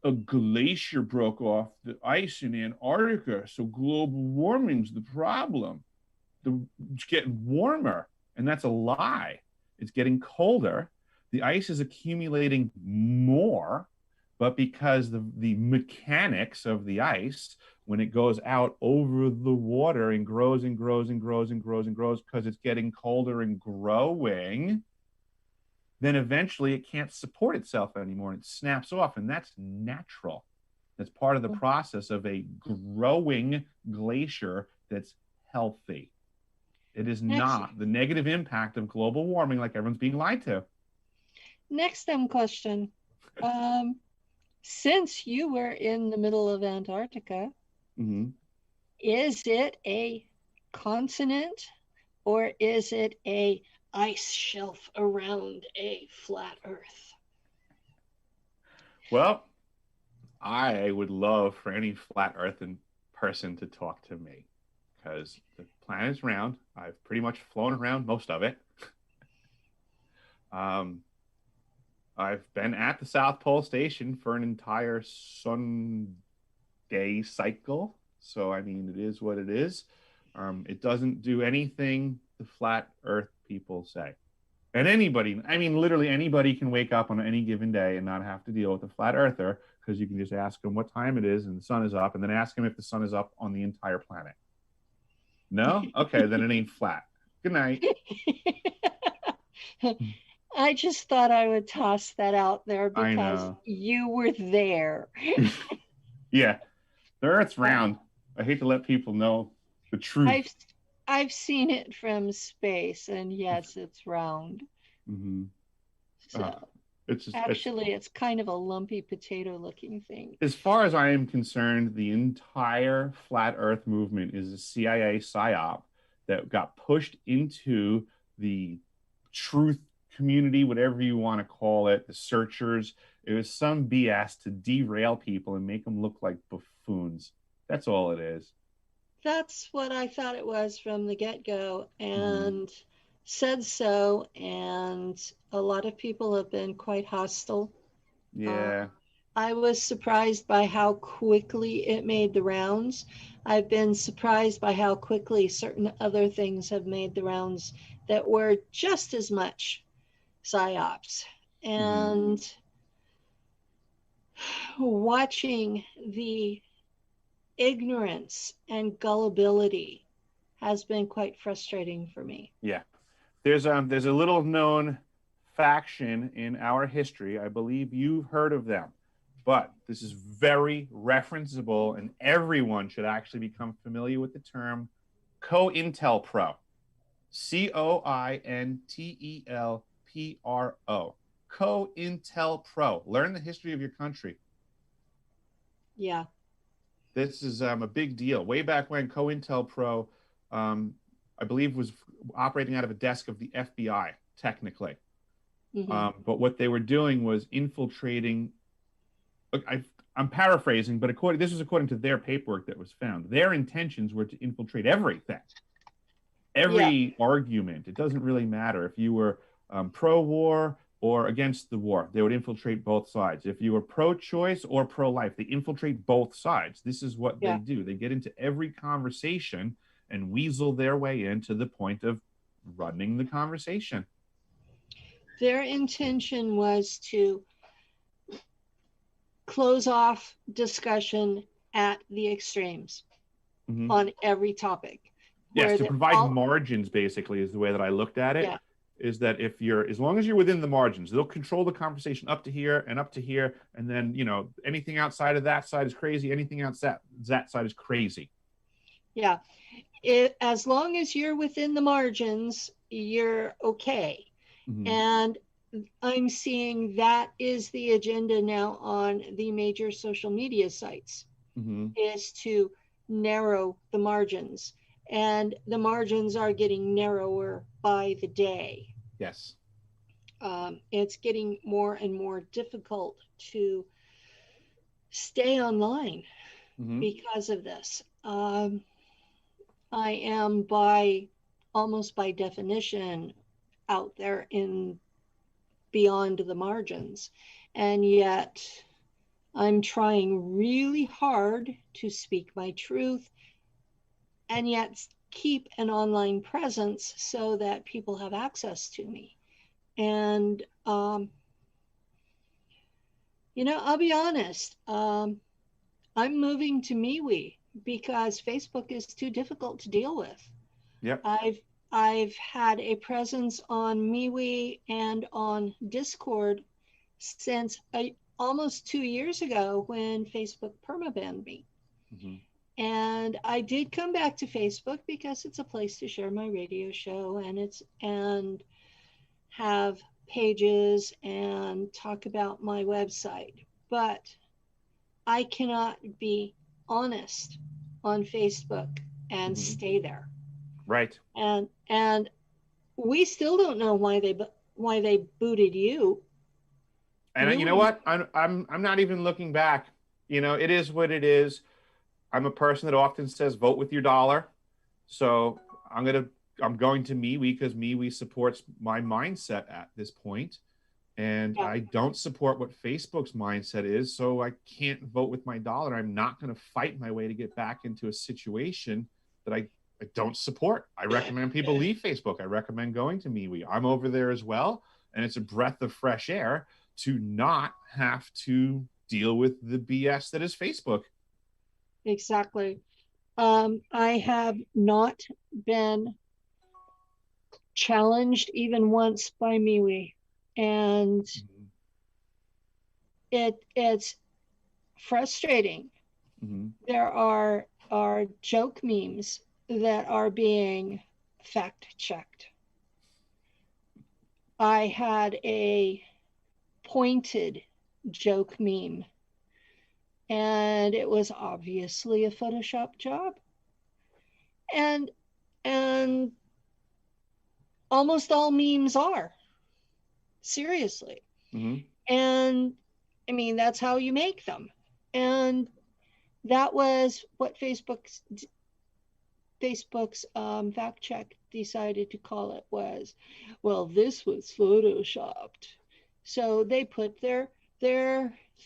S2: a glacier broke off the ice in Antarctica, so global warming's the problem. It's getting warmer, and that's a lie. It's getting colder. The ice is accumulating more, but because the mechanics of the ice, when it goes out over the water and grows and grows and grows and grows and grows because it's getting colder and growing, then eventually it can't support itself anymore and it snaps off. And that's natural. That's part of the process of a growing glacier that's healthy. It is not the negative impact of global warming like everyone's being lied to.
S1: Next question. Since you were in the middle of Antarctica, is it a continent or is it a ice shelf around a flat Earth?
S2: Well, I would love for any flat earthen person to talk to me because the planet's round. I've pretty much flown around most of it. I've been at the South Pole Station for an entire Sunday cycle. So, I mean, it is what it is. It doesn't do anything the flat earth people say. And anybody, I mean, literally anybody can wake up on any given day and not have to deal with a flat earther because you can just ask them what time it is and the sun is up and then ask them if the sun is up on the entire planet. No? Okay, then it ain't flat. Good night.
S1: I just thought I would toss that out there because you were there.
S2: Yeah, the Earth's round. I hate to let people know the truth.
S1: I've seen it from space, and yes, it's round. So it's kind of a lumpy potato-looking thing.
S2: As far as I am concerned, the entire flat Earth movement is a CIA psyop that got pushed into the truth community, whatever you want to call it, the searchers. It was some BS to derail people and make them look like buffoons. That's all it is.
S1: That's what I thought it was from the get-go, and said so, and a lot of people have been quite hostile.
S2: Yeah.
S1: I was surprised by how quickly it made the rounds. I've been surprised by how quickly certain other things have made the rounds that were just as much psyops. And watching the ignorance and gullibility has been quite frustrating for me.
S2: Yeah. There's a little known faction in our history. I believe you've heard of them, but this is very referenceable and everyone should actually become familiar with the term COINTELPRO. COINTELPRO. COINTELPRO. Learn the history of your country.
S1: Yeah.
S2: This is a big deal. Way back when, COINTELPRO, I believe, was operating out of a desk of the FBI, technically. But what they were doing was infiltrating. I'm paraphrasing, but this was according to their paperwork that was found. Their intentions were to infiltrate everything, every argument. It doesn't really matter if you were pro-war or against the war. They would infiltrate both sides. If you were pro-choice or pro-life, they infiltrate both sides. This is what they do. They get into every conversation and weasel their way in to the point of running the conversation.
S1: Their intention was to close off discussion at the extremes on every topic.
S2: Yes, to provide margins, basically, is the way that I looked at it.
S1: Yeah.
S2: Is that as long as you're within the margins, they'll control the conversation up to here and up to here. And then, anything outside of that side is crazy. Anything outside that side is crazy.
S1: Yeah. As long as you're within the margins, you're okay. And I'm seeing that is the agenda now on the major social media sites, is to narrow the margins. And the margins are getting narrower by the day.
S2: Yes.
S1: It's getting more and more difficult to stay online because of this. I am almost by definition out there in beyond the margins. And yet I'm trying really hard to speak my truth and yet keep an online presence so that people have access to me. And, I'll be honest, I'm moving to MeWe because Facebook is too difficult to deal with.
S2: Yep.
S1: I've had a presence on MeWe and on Discord since almost 2 years ago when Facebook permabanned me.
S2: Mhm.
S1: And I did come back to Facebook because it's a place to share my radio show and have pages and talk about my website. But I cannot be honest on Facebook and
S2: Mhm.
S1: stay there.
S2: Right.
S1: And we still don't know why they booted you.
S2: And
S1: You
S2: you know
S1: were
S2: what? I'm not even looking back. You know, it is what it is. I'm a person that often says vote with your dollar. So I'm going to MeWe because MeWe supports my mindset at this point. And
S1: yeah,
S2: I don't support what Facebook's mindset is. So I can't vote with my dollar. I'm not going to fight my way to get back into a situation that I don't support. I recommend people leave Facebook. I recommend going to MeWe. I'm over there as well. And it's a breath of fresh air to not have to deal with the BS that is Facebook.
S1: exactly. I have not been challenged even once by MeWe, and
S2: Mm-hmm.
S1: it's frustrating.
S2: Mm-hmm.
S1: There are joke memes that are being fact checked. I had a pointed joke meme, and it was obviously a Photoshop job, and and almost all memes are, seriously.
S2: Mm-hmm.
S1: And I mean, that's how you make them. And that was what Facebook's fact check decided to call it was, well, this was photoshopped. So they put their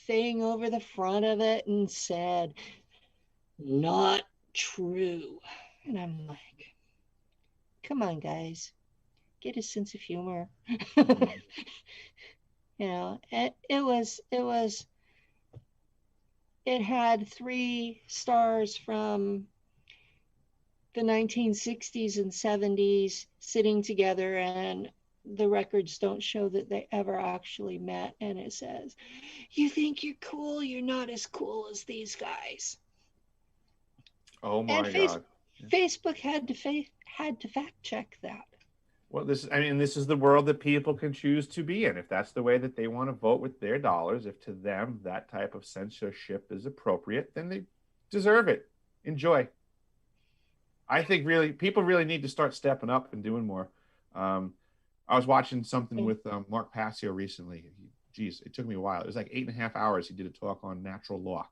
S1: thing over the front of it and said, not true. And I'm like, come on, guys, get a sense of humor.
S2: Mm-hmm.
S1: It had 3 stars from the 1960s and 70s sitting together, and the records don't show that they ever actually met. And it says, you think you're cool, you're not as cool as these guys.
S2: Oh
S1: And
S2: my God.
S1: Facebook had to fact check that.
S2: Well, this is the world that people can choose to be in. If that's the way that they want to vote with their dollars, if to them that type of censorship is appropriate, then they deserve it. Enjoy. I think really people really need to start stepping up and doing more. Um, I was watching something with Mark Passio recently. Geez, it took me a while. It was like 8.5 hours. He did a talk on natural law,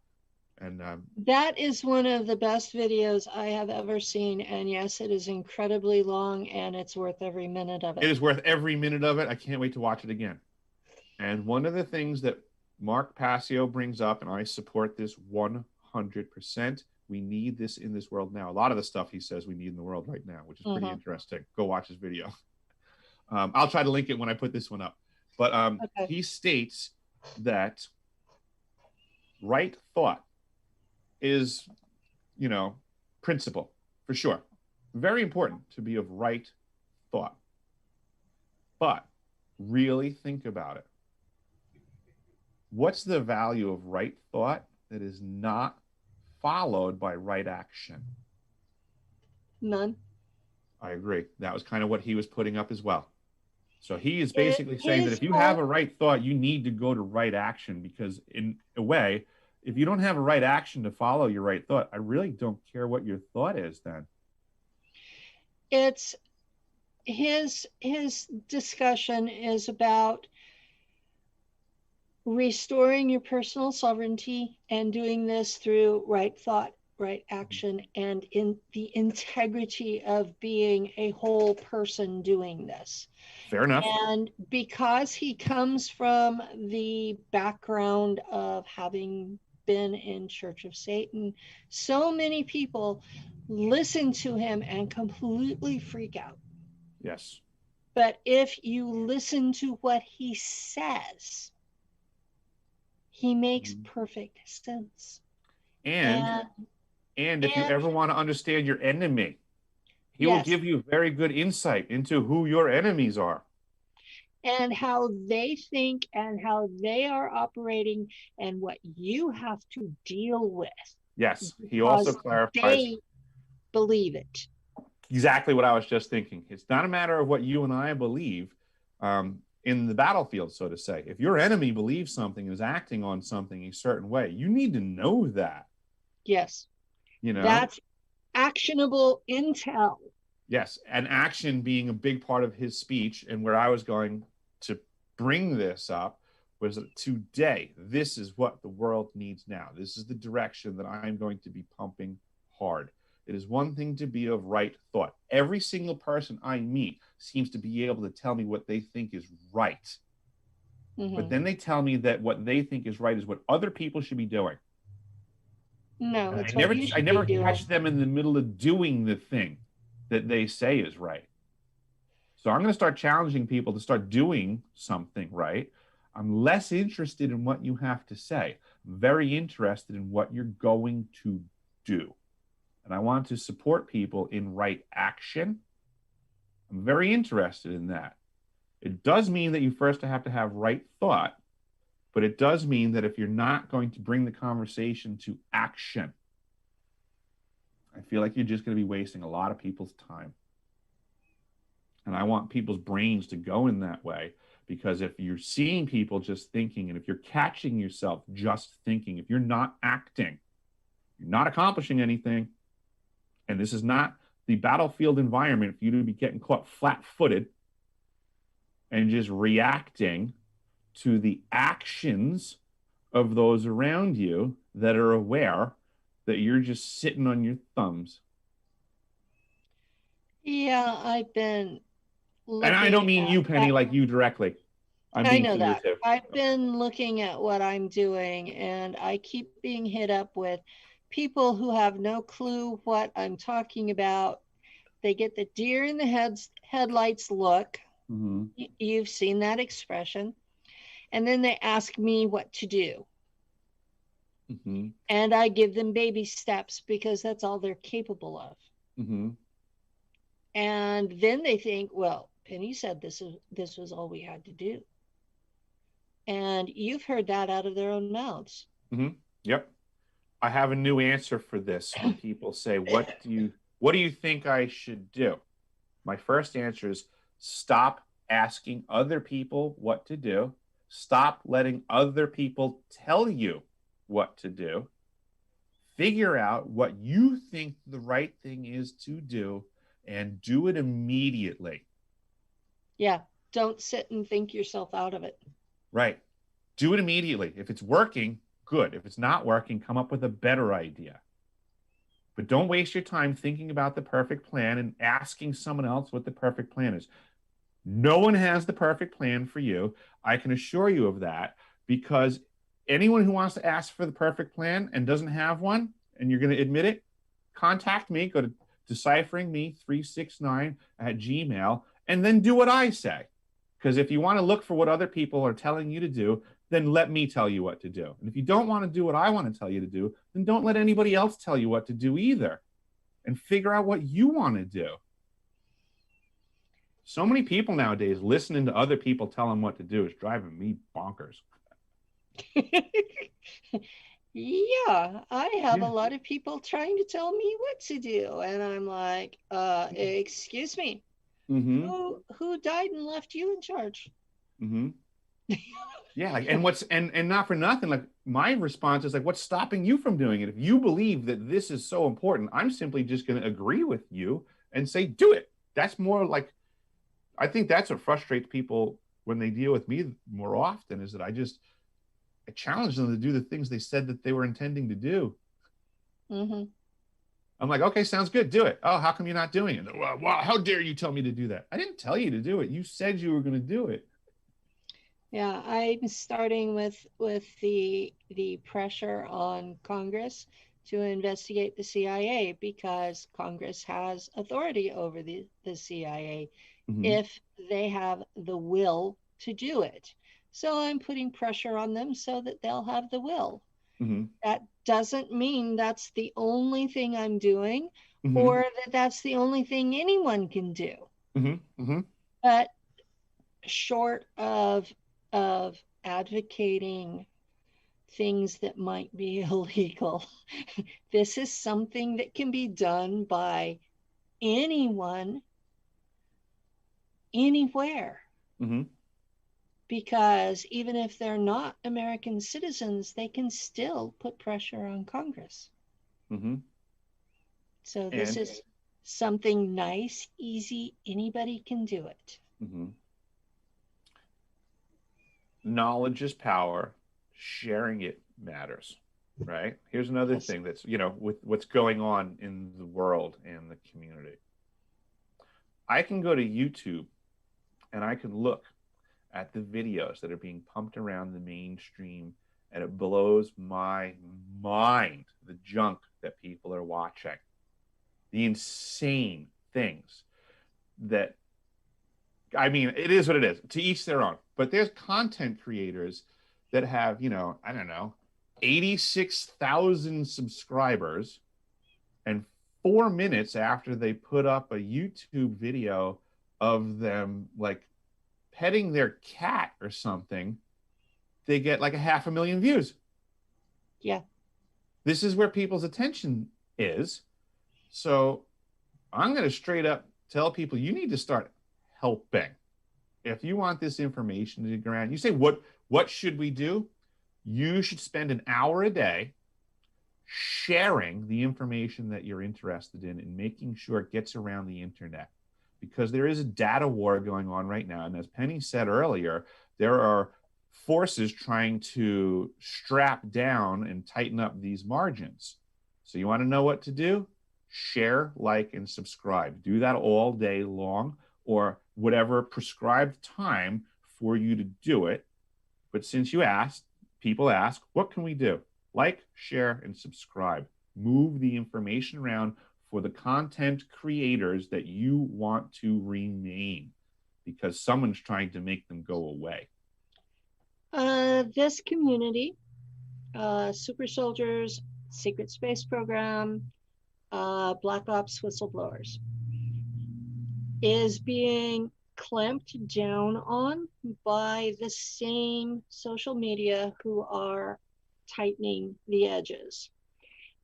S2: and
S1: That is one of the best videos I have ever seen. And yes, it is incredibly long and it's worth every minute of
S2: it
S1: it.
S2: is worth every minute of it. I can't wait to watch it again. And one of the things that Mark Passio brings up, and I support this 100%, we need this in this world now. A lot of the stuff he says we need in the world right now, which is pretty interesting. Go watch his video. I'll try to link it when I put this one up. But
S1: Okay.
S2: he states that right thought is, principle for sure. Very important to be of right thought. But really think about it. What's the value of right thought that is not followed by right action?
S1: None.
S2: I agree. That was kind of what he was putting up as well. So he is
S1: It,
S2: basically saying that
S1: his
S2: if you have
S1: whole
S2: a right thought, you need to go to right action, because in a way, if you don't have a right action to follow your right thought, I really don't care what your thought is then.
S1: it's his discussion is about restoring your personal sovereignty and doing this through right thought, right action, and in the integrity of being a whole person doing this.
S2: Fair enough.
S1: And because he comes from the background of having been in Church of Satan, so many people listen to him and completely freak out.
S2: Yes.
S1: But if you listen to what he says, he makes perfect sense.
S2: And
S1: And
S2: and if you
S1: and
S2: ever want to understand your enemy, He will
S1: Yes.
S2: give you very good insight into who your enemies are.
S1: And how they think and how they are operating and what you have to deal with.
S2: Yes, he also
S1: Because
S2: clarifies
S1: they believe it.
S2: exactly what I was just thinking. It's not a matter of what you and I believe in the battlefield, so to say. If your enemy believes something, is acting on something a certain way, you need to know that.
S1: Yes.
S2: You know?
S1: That's actionable intel.
S2: Yes, and action being a big part of his speech, and where I was going to bring this up was that today, this is what the world needs now. This is the direction that I'm going to be pumping hard. It is one thing to be of right thought. Every single person I meet seems to be able to tell me what they think is right.
S1: Mm-hmm.
S2: But then they tell me that what they think is right is what other people should be doing.
S1: No,
S2: And
S1: it's what you should
S2: I never
S1: be doing.
S2: catch them in the middle of doing the thing that they say is right. So I'm going to start challenging people to start doing something right. I'm less interested in what you have to say. I'm very interested in what you're going to do. And I want to support people in right action. I'm very interested in that. It does mean that you first have to have right thought, but it does mean that if you're not going to bring the conversation to action, I feel like you're just going to be wasting a lot of people's time. And I want people's brains to go in that way, because if you're seeing people just thinking, and if you're catching yourself just thinking, if you're not acting, you're not accomplishing anything. And this is not the battlefield environment for you to be getting caught flat-footed and just reacting to the actions of those around you that are aware that you're just sitting on your thumbs.
S1: Yeah, I've been looking.
S2: And I don't mean you, Penny, like you directly.
S1: I know that. I've been looking at what I'm doing, and I keep being hit up with people who have no clue what I'm talking about. They get the deer in the headlights look.
S2: Mm-hmm.
S1: You've seen that expression. And then they ask me what to do.
S2: Mm-hmm.
S1: And I give them baby steps because that's all they're capable of.
S2: Mm-hmm.
S1: And then they think, well, Penny said this was all we had to do. And you've heard that out of their own mouths.
S2: Mm-hmm. Yep. I have a new answer for this. When people say, what do you think I should do? My first answer is stop asking other people what to do. Stop letting other people tell you what to do. Figure out what you think the right thing is to do and do it immediately.
S1: Yeah. Don't sit and think yourself out of it.
S2: Right. Do it immediately. If it's working, good. If it's not working, come up with a better idea. But don't waste your time thinking about the perfect plan and asking someone else what the perfect plan is. No one has the perfect plan for you. I can assure you of that, because anyone who wants to ask for the perfect plan and doesn't have one, and you're going to admit it, contact me. Go to decipheringme369@gmail, and then do what I say. Because if you want to look for what other people are telling you to do, then let me tell you what to do. And if you don't want to do what I want to tell you to do, then don't let anybody else tell you what to do either. And figure out what you want to do. So many people nowadays listening to other people tell them what to do is driving me bonkers.
S1: Yeah, I have a lot of people trying to tell me what to do. And I'm like, excuse me.
S2: Mm-hmm.
S1: Who died and left you in charge?
S2: Mm-hmm. Yeah, like, and not for nothing, like my response is like, what's stopping you from doing it? If you believe that this is so important, I'm simply just going to agree with you and say, do it. That's more like, I think that's what frustrates people when they deal with me more often, is that I challenge them to do the things they said that they were intending to do.
S1: Mm-hmm.
S2: I'm like, okay, sounds good. Do it. Oh, how come you're not doing it? Well, how dare you tell me to do that? I didn't tell you to do it. You said you were going to do it.
S1: Yeah, I'm starting with the pressure on Congress to investigate the CIA, because Congress has authority over the CIA if they have the will to do it. So I'm putting pressure on them so that they'll have the will.
S2: Mm-hmm.
S1: That doesn't mean that's the only thing I'm doing,
S2: Mm-hmm.
S1: or that that's the only thing anyone can do.
S2: Mm-hmm. Mm-hmm.
S1: But short of advocating things that might be illegal, this is something that can be done by anyone, anywhere.
S2: Mm-hmm.
S1: Because even if they're not American citizens, they can still put pressure on Congress.
S2: Mm-hmm.
S1: So this
S2: And
S1: is something nice, easy, anybody can do it.
S2: mm-hmm. Knowledge is power. Sharing it matters, right? Here's another
S1: Yes.
S2: thing that's, with what's going on in the world and the community. I can go to YouTube and I can look at the videos that are being pumped around the mainstream, and it blows my mind, the junk that people are watching, the insane things that, I mean, it is what it is, to each their own. But there's content creators that have, I don't know, 86,000 subscribers, and 4 minutes after they put up a YouTube video of them like petting their cat or something, they get like 500,000 views.
S1: Yeah.
S2: This is where people's attention is. So I'm going to straight up tell people, you need to start helping. If you want this information to go around, you say, what should we do? You should spend an hour a day sharing the information that you're interested in and making sure it gets around the internet, because there is a data war going on right now. And as Penny said earlier, there are forces trying to strap down and tighten up these margins. So you want to know what to do? Share, like, and subscribe. Do that all day long, or whatever prescribed time for you to do it. But since you asked, people ask, what can we do? Like, share, and subscribe. Move the information around for the content creators that you want to remain, because someone's trying to make them go away.
S1: This community, Super Soldiers, Secret Space Program, Black Ops Whistleblowers, is being clamped down on by the same social media who are tightening the edges.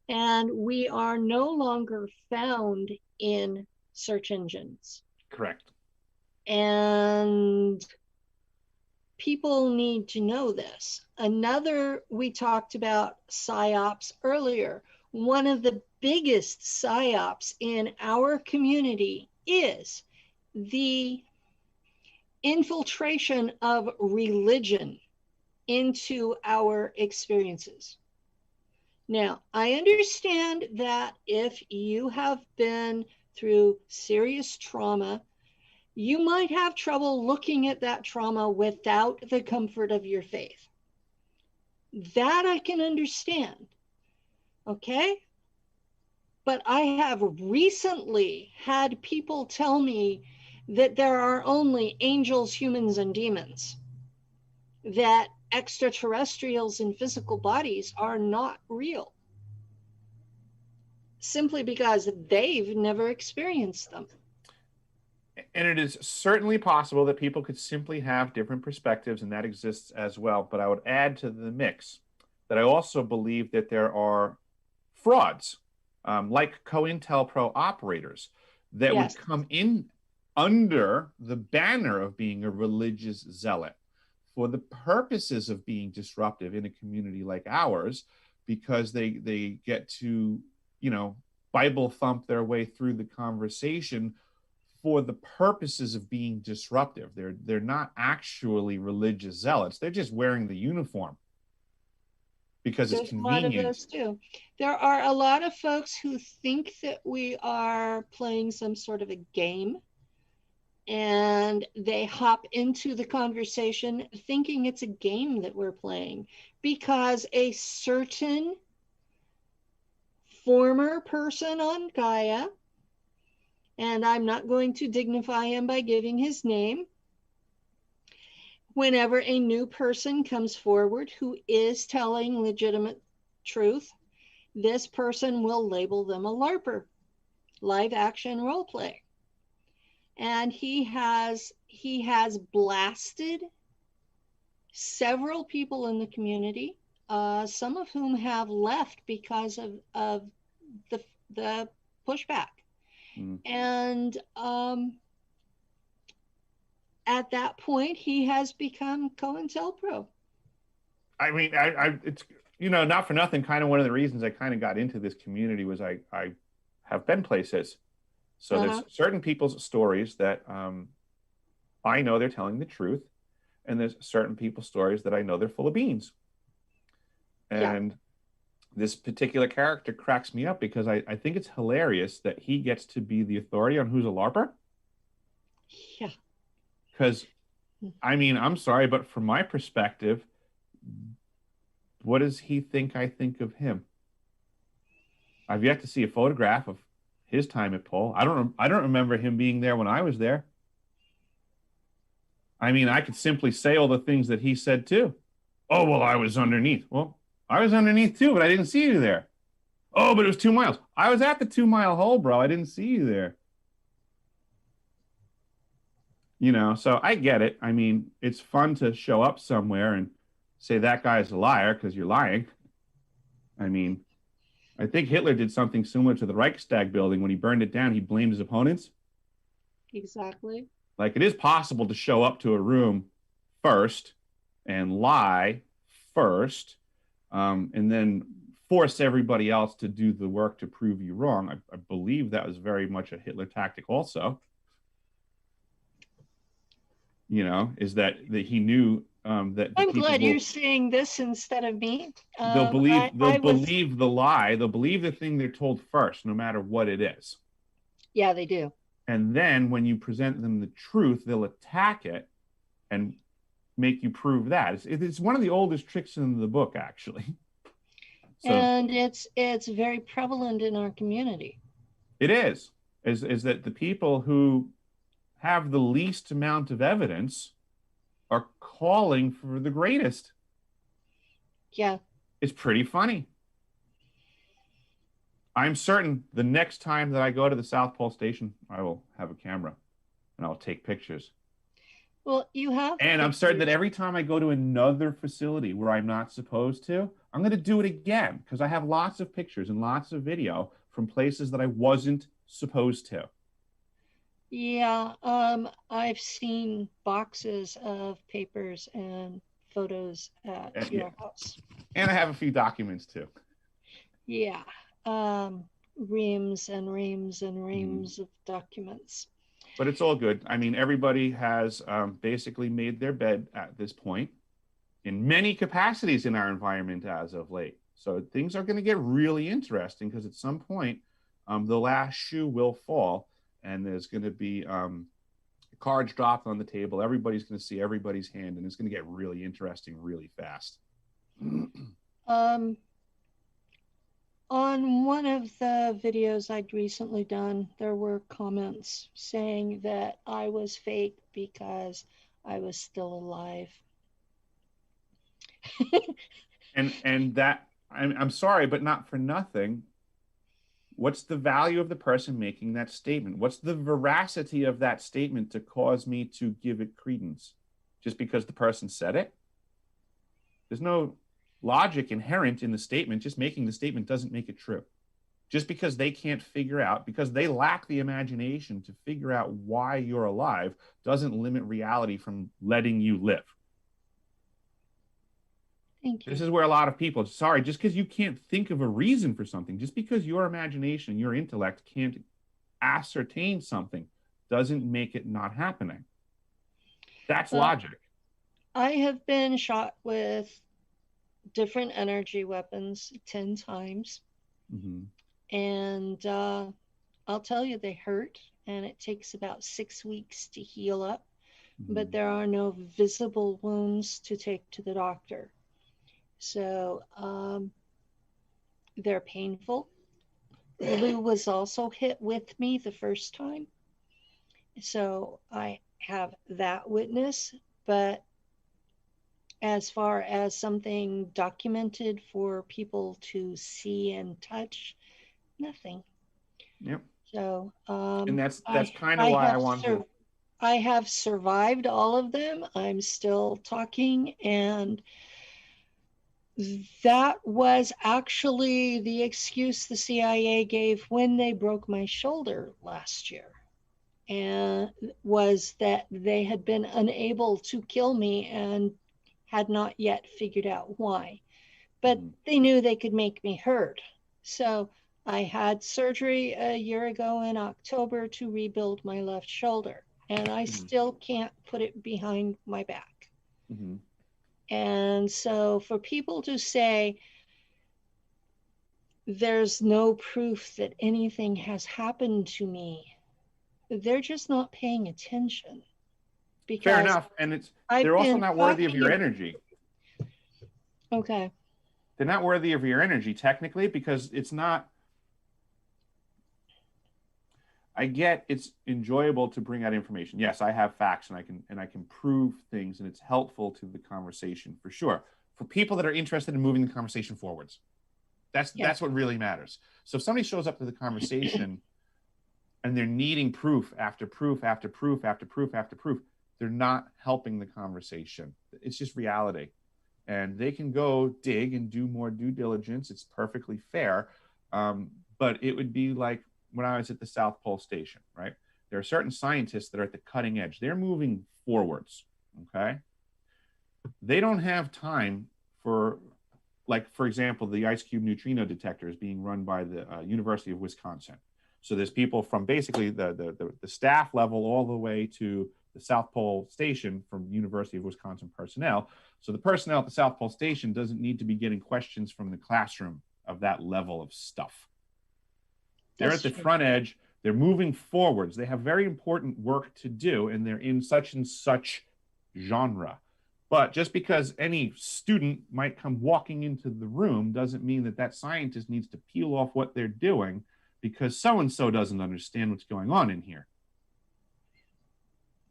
S1: And we are no longer found in search engines.
S2: Correct.
S1: And people need to know this. We talked about PSYOPs earlier. One of the biggest PSYOPs in our community is the infiltration of religion into our experiences. Now, I understand that if you have been through serious trauma, you might have trouble looking at that trauma without the comfort of your faith. That I can understand. Okay? But I have recently had people tell me that there are only angels, humans, and demons, that extraterrestrials in physical bodies are not real, simply because they've never experienced them.
S2: And it is certainly possible that people could simply have different perspectives, and that exists as well. But I would add to the mix that I also believe that there are frauds, like COINTELPRO operators that
S1: Yes.
S2: would come in under the banner of being a religious zealot for the purposes of being disruptive in a community like ours, because they get to, Bible thump their way through the conversation for the purposes of being disruptive. They're not actually religious zealots. They're just wearing the uniform because it's convenient.
S1: There's a lot of those too. There are a lot of folks who think that we are playing some sort of a game, and they hop into the conversation thinking it's a game that we're playing because a certain former person on Gaia, and I'm not going to dignify him by giving his name, whenever a new person comes forward who is telling legitimate truth, this person will label them a LARPer, live action role play. And he has blasted several people in the community, some of whom have left because of the pushback. And at that point, he has become COINTELPRO.
S2: I mean, it's, you know, not for nothing, kind of one of the reasons I kind of got into this community was I have been places. So there's certain people's stories that I know they're telling the truth. And there's certain people's stories that I know they're full of beans. And this particular character cracks me up because I think it's hilarious that he gets to be the authority on who's a LARPer.
S1: Yeah.
S2: Because, I mean, I'm sorry, but from my perspective, what does he think I think of him? I've yet to see a photograph of his time at Pole. I don't remember him being there when I was there. I mean, I could simply say all the things that he said too. Oh, well, I was underneath. Well, I was underneath too, but I didn't see you there. Oh, but it was 2 miles. I was at the 2 mile hole, bro. I didn't see you there. You know, so I get it. I mean, it's fun to show up somewhere and say that guy's a liar because you're lying. I mean, I think Hitler did something similar to the Reichstag building. When he burned it down, he blamed his opponents.
S1: Exactly.
S2: Like, it is possible to show up to a room first and lie first, and then force everybody else to do the work to prove you wrong. I believe that was very much a Hitler tactic also. You know, is that he knew that
S1: I'm glad you're saying this instead of me.
S2: They'll believe the lie. They'll believe the thing they're told first, no matter what it is.
S1: Yeah, they do.
S2: And then when you present them the truth, they'll attack it and make you prove that. It's one of the oldest tricks in the book, actually.
S1: So, and it's very prevalent in our community.
S2: It is that the people who have the least amount of evidence are calling for the greatest.
S1: Yeah.
S2: It's pretty funny. I'm certain the next time that I go to the South Pole Station, I will have a camera and I'll take pictures.
S1: Well, you have.
S2: And I'm certain that every time I go to another facility where I'm not supposed to, I'm going to do it again because I have lots of pictures and lots of video from places that I wasn't supposed to.
S1: Yeah, I've seen boxes of papers and photos at your house.
S2: And I have a few documents too.
S1: Yeah, reams and reams and reams of documents.
S2: But it's all good. I mean, everybody has basically made their bed at this point in many capacities in our environment as of late. So things are going to get really interesting because at some point, the last shoe will fall and there's going to be cards dropped on the table. Everybody's going to see everybody's hand and it's going to get really interesting really fast.
S1: On one of the videos I'd recently done, there were comments saying that I was fake because I was still alive.
S2: and that, I'm sorry, but not for nothing. What's the value of the person making that statement? What's the veracity of that statement to cause me to give it credence? Just because the person said it? There's no logic inherent in the statement. Just making the statement doesn't make it true. Just because they can't figure out, because they lack the imagination to figure out why you're alive, doesn't limit reality from letting you live.
S1: Thank you.
S2: This is where a lot of people, sorry, just because you can't think of a reason for something, just because your imagination, your intellect can't ascertain something, doesn't make it not happening. That's logic.
S1: I have been shot with different energy weapons 10 times. And I'll tell you, they hurt, and it takes about 6 weeks to heal up, but there are no visible wounds to take to the doctor. So they're painful. Lou was also hit with me the first time. So I have that witness, but as far as something documented for people to see and touch, nothing.
S2: Yep.
S1: So
S2: And that's
S1: I
S2: kind of
S1: I
S2: why I
S1: have
S2: wanted to.
S1: I have survived all of them. I'm still talking, and that was actually the excuse the CIA gave when they broke my shoulder last year, and was that they had been unable to kill me and had not yet figured out why. But they knew they could make me hurt. So I had surgery a year ago in October to rebuild my left shoulder, and I still can't put it behind my back.
S2: Mm-hmm.
S1: And so for people to say there's no proof that anything has happened to me, they're just not paying attention.
S2: Fair
S1: Because
S2: enough. And
S1: I've
S2: they're also
S1: been
S2: not worthy of
S1: talking.
S2: your energy.
S1: Okay.
S2: They're not worthy of your energy technically, because it's not. I get it's enjoyable to bring out information. Yes, I have facts and I can prove things, and it's helpful to the conversation for sure. For people that are interested in moving the conversation forwards. That's what really matters. So if somebody shows up to the conversation and they're needing proof after proof after proof after proof after proof, they're not helping the conversation. It's just reality. And they can go dig and do more due diligence. It's perfectly fair. But it would be like when I was at the South Pole Station, right? There are certain scientists that are at the cutting edge. They're moving forwards, okay? They don't have time for, like, for example, the Ice Cube neutrino detector is being run by the University of Wisconsin. So there's people from basically the staff level all the way to the South Pole Station from University of Wisconsin personnel. So the personnel at the South Pole Station doesn't need to be getting questions from the classroom of that level of stuff. They're at the front edge. They're moving forwards. They have very important work to do, and they're in such and such genre. But just because any student might come walking into the room doesn't mean that that scientist needs to peel off what they're doing because so-and-so doesn't understand what's going on in here.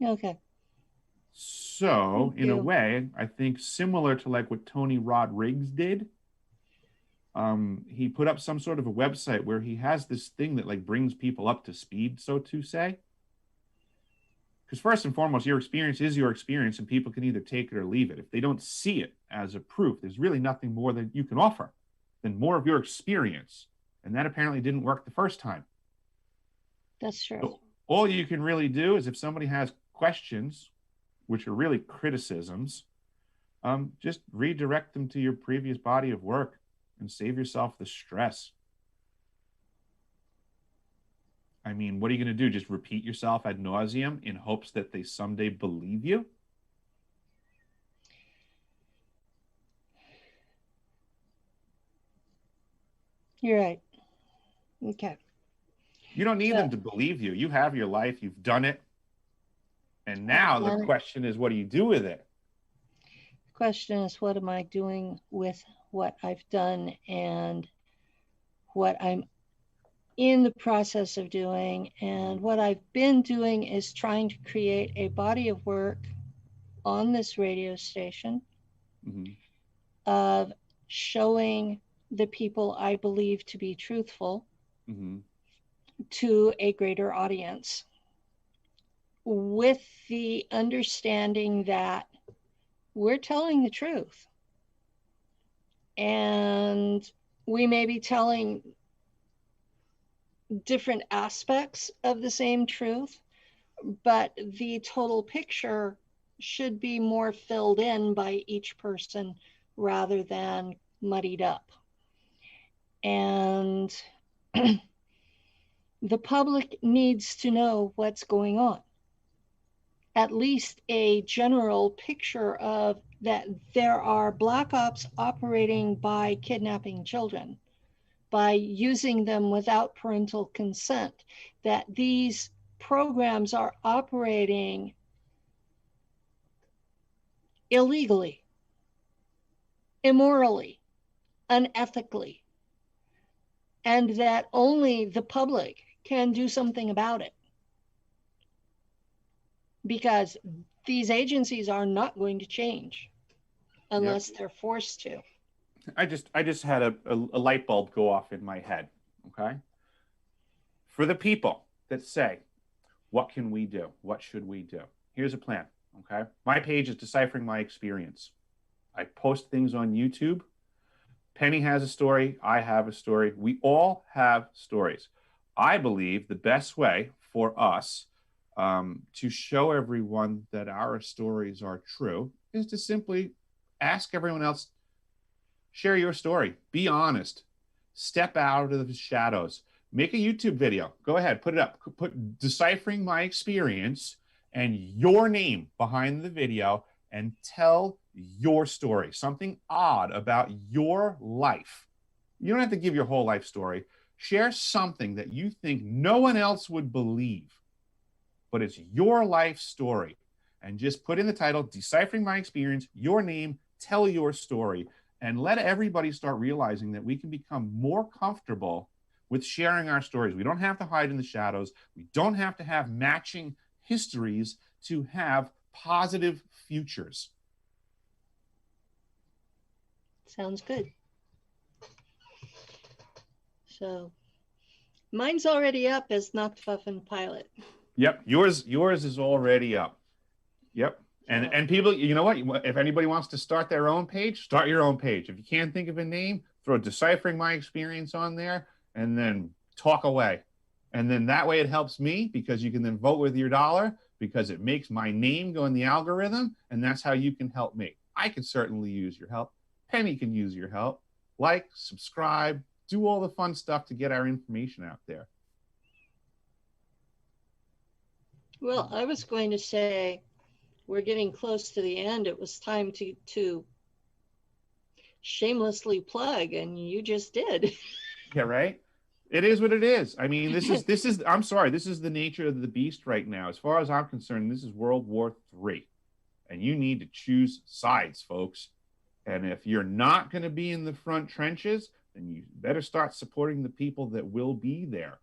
S1: Okay.
S2: So, in a way, I think similar to like what Tony Rodriguez did, he put up some sort of a website where he has this thing that like brings people up to speed, so to say. Because first and foremost, your experience is your experience, and people can either take it or leave it. If they don't see it as a proof, there's really nothing more that you can offer than more of your experience. And that apparently didn't work the first time.
S1: That's true.
S2: So all you can really do is if somebody has questions, which are really criticisms, just redirect them to your previous body of work and save yourself the stress. I mean, what are you going to do? Just repeat yourself ad nauseum in hopes that they someday believe you?
S1: You're right. Okay.
S2: You don't need them to believe you. You have your life. You've done it. And now the question is, what do you do with it?
S1: The question is, what am I doing with what I've done and what I'm in the process of doing? And what I've been doing is trying to create a body of work on this radio station of showing the people I believe to be truthful to a greater audience, with the understanding that we're telling the truth. And we may be telling different aspects of the same truth, but the total picture should be more filled in by each person rather than muddied up. And the public needs to know what's going on. At least a general picture of that there are black ops operating by kidnapping children, by using them without parental consent, that these programs are operating illegally, immorally, unethically, and that only the public can do something about it. Because these agencies are not going to change unless they're forced to.
S2: I just had a light bulb go off in my head. Okay. For the people that say, what can we do? What should we do? Here's a plan. Okay. My page is Deciphering My Experience. I post things on YouTube. Penny has a story. I have a story. We all have stories. I believe the best way for us to show everyone that our stories are true is to simply ask everyone else, share your story. Be honest. Step out of the shadows. Make a YouTube video. Go ahead, put it up. Put Deciphering My Experience and your name behind the video and tell your story, something odd about your life. You don't have to give your whole life story. Share something that you think no one else would believe, but it's your life story. And just put in the title, Deciphering My Experience, your name, tell your story, and let everybody start realizing that we can become more comfortable with sharing our stories. We don't have to hide in the shadows. We don't have to have matching histories to have positive futures.
S1: Sounds good. So mine's already up as Nacht, Waffen pilot.
S2: Yep, yours is already up. Yep. And people, you know what? If anybody wants to start their own page, start your own page. If you can't think of a name, throw Deciphering My Experience on there and then talk away. And then that way it helps me because you can then vote with your dollar because it makes my name go in the algorithm. And that's how you can help me. I can certainly use your help. Penny can use your help. Like, subscribe, do all the fun stuff to get our information out there.
S1: Well, I was going to say, we're getting close to the end. It was time to shamelessly plug, and you just did.
S2: Yeah, right? It is what it is. I mean, this is I'm sorry, this is the nature of the beast right now. As far as I'm concerned, this is World War III. And you need to choose sides, folks. And if you're not going to be in the front trenches, then you better start supporting the people that will be there.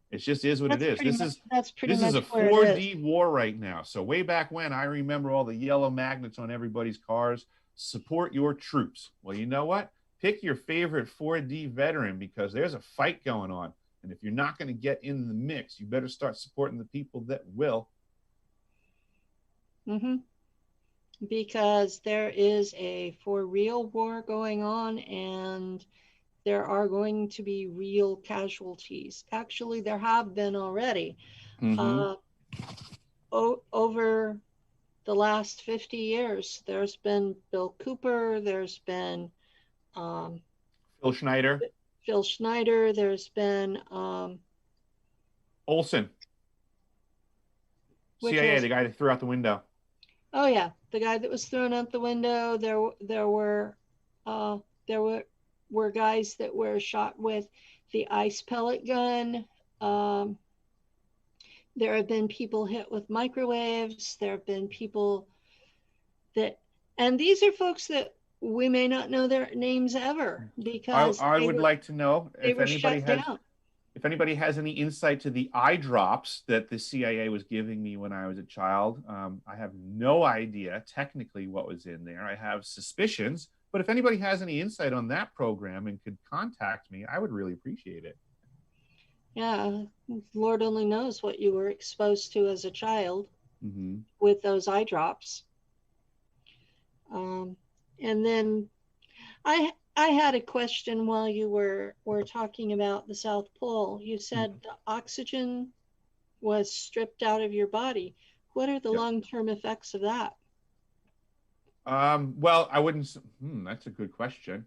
S2: It just is what it is. This is a 4D war right now. So way back when, I remember all the yellow magnets on everybody's cars. Support your troops. Well, you know what? Pick your favorite 4D veteran because there's a fight going on. And if you're not going to get in the mix, you better start supporting the people that will.
S1: Mm-hmm. Because there is a for real war going on, and there are going to be real casualties. Actually, there have been already. Mm-hmm. Over the last 50 years, there's been Bill Cooper, there's been
S2: Phil Schneider,
S1: there's been
S2: Olson, CIA, the guy that threw out the window.
S1: Oh yeah, the guy that was thrown out the window. There were guys that were shot with the ice pellet gun. There have been people hit with microwaves. There have been people and these are folks that we may not know their names ever because
S2: I would like to know if anybody has any insight to the eye drops that the CIA was giving me when I was a child. I have no idea technically what was in there. I have suspicions, but if anybody has any insight on that program and could contact me, I would really appreciate it.
S1: Yeah, Lord only knows what you were exposed to as a child
S2: mm-hmm.
S1: with those eye drops. And then I had a question while you were talking about the South Pole. You said mm-hmm. the oxygen was stripped out of your body. What are the long-term effects of that?
S2: Well, I wouldn't. That's a good question.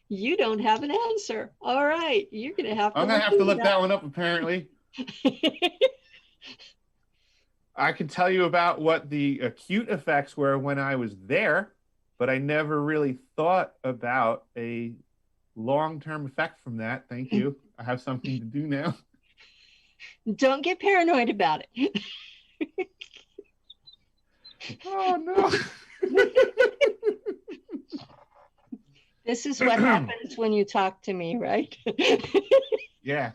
S1: You don't have an answer. All right, you're going to have to.
S2: I'm going to have to look that one up. Apparently. I can tell you about what the acute effects were when I was there, but I never really thought about a long-term effect from that. Thank you. I have something to do now.
S1: Don't get paranoid about it.
S2: Oh, no.
S1: This is what happens when you talk to me, right?
S2: Yeah.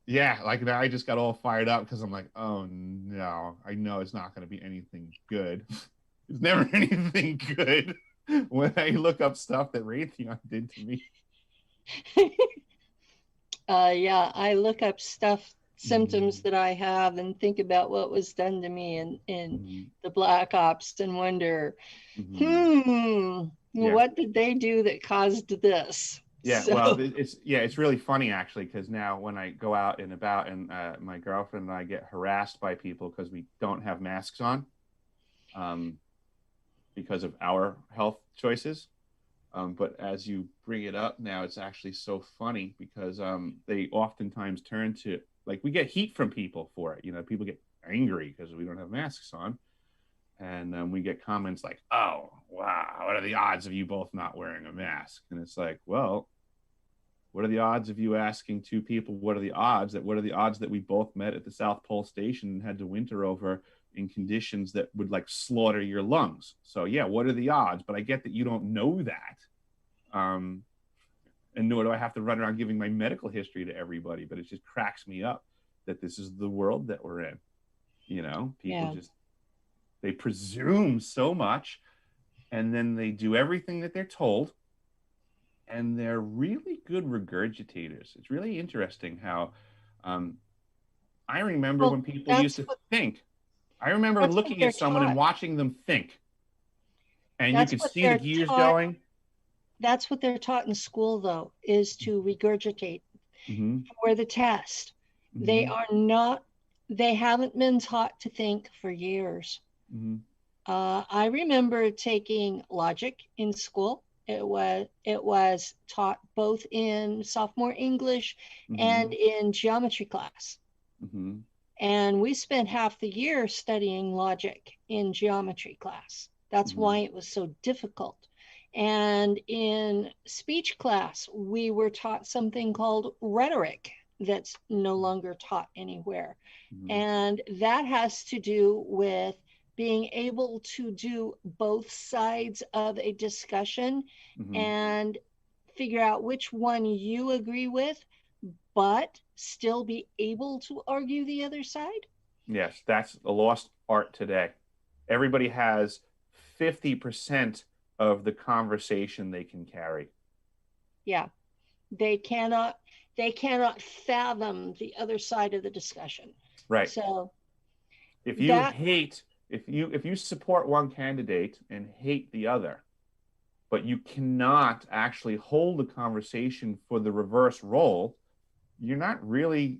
S2: Yeah, like now I just got all fired up because I'm like, oh no, I know it's not going to be anything good. It's never anything good when I look up stuff that Raytheon did to me.
S1: Yeah, I look up stuff, symptoms
S2: Mhm.
S1: that I have, and think about what was done to me in
S2: Mhm.
S1: the Black Ops and wonder,
S2: Mhm. Yeah.
S1: what did they do that caused this?
S2: Yeah, well,
S1: So,
S2: it's really funny actually because now when I go out and about and my girlfriend and I get harassed by people because we don't have masks on, um, because of our health choices. But as you bring it up now, it's actually so funny because they oftentimes turn to, like, we get heat from people for it. You know, people get angry because we don't have masks on, and we get comments like, "Oh, wow, what are the odds of you both not wearing a mask?" And it's like, well, what are the odds of you asking two people, what are the odds that we both met at the South Pole Station and had to winter over in conditions that would like slaughter your lungs? So yeah, what are the odds? But I get that you don't know that. Um, and nor do I have to run around giving my medical history to everybody, but it just cracks me up that this is the world that we're in. You know, people
S1: yeah.
S2: just, they presume so much and then they do everything that they're told, and they're really good regurgitators. It's really interesting how um, I remember when
S1: Well,
S2: people used
S1: that's
S2: to
S1: what
S2: think. I remember
S1: that's what
S2: looking
S1: they're
S2: at someone and
S1: taught.
S2: watching them think, and you
S1: That's
S2: could
S1: what
S2: see the
S1: they're
S2: gears
S1: taught.
S2: going.
S1: That's what they're taught in school, though, is to regurgitate
S2: Mm-hmm,
S1: for the test. They
S2: mm-hmm,
S1: are not. They haven't been taught to think for years.
S2: mm-hmm,
S1: I remember taking logic in school. It was taught both in sophomore English and
S2: mm-hmm,
S1: in geometry class.
S2: mm-hmm,
S1: And we spent half the year studying logic in geometry class. That's
S2: mm-hmm,
S1: why it was so difficult. And in speech class, we were taught something called rhetoric that's no longer taught anywhere.
S2: mm-hmm,
S1: And that has to do with being able to do both sides of a discussion
S2: mm-hmm.
S1: and figure out which one you agree with, but still be able to argue the other side.
S2: Yes, that's a lost art today. Everybody has 50% of the conversation they can carry.
S1: Yeah, they cannot they cannot fathom the other side of the discussion.
S2: Right.
S1: So
S2: If you
S1: that
S2: hate, if you support one candidate and hate the other, but you cannot actually hold a conversation for the reverse role, you're not really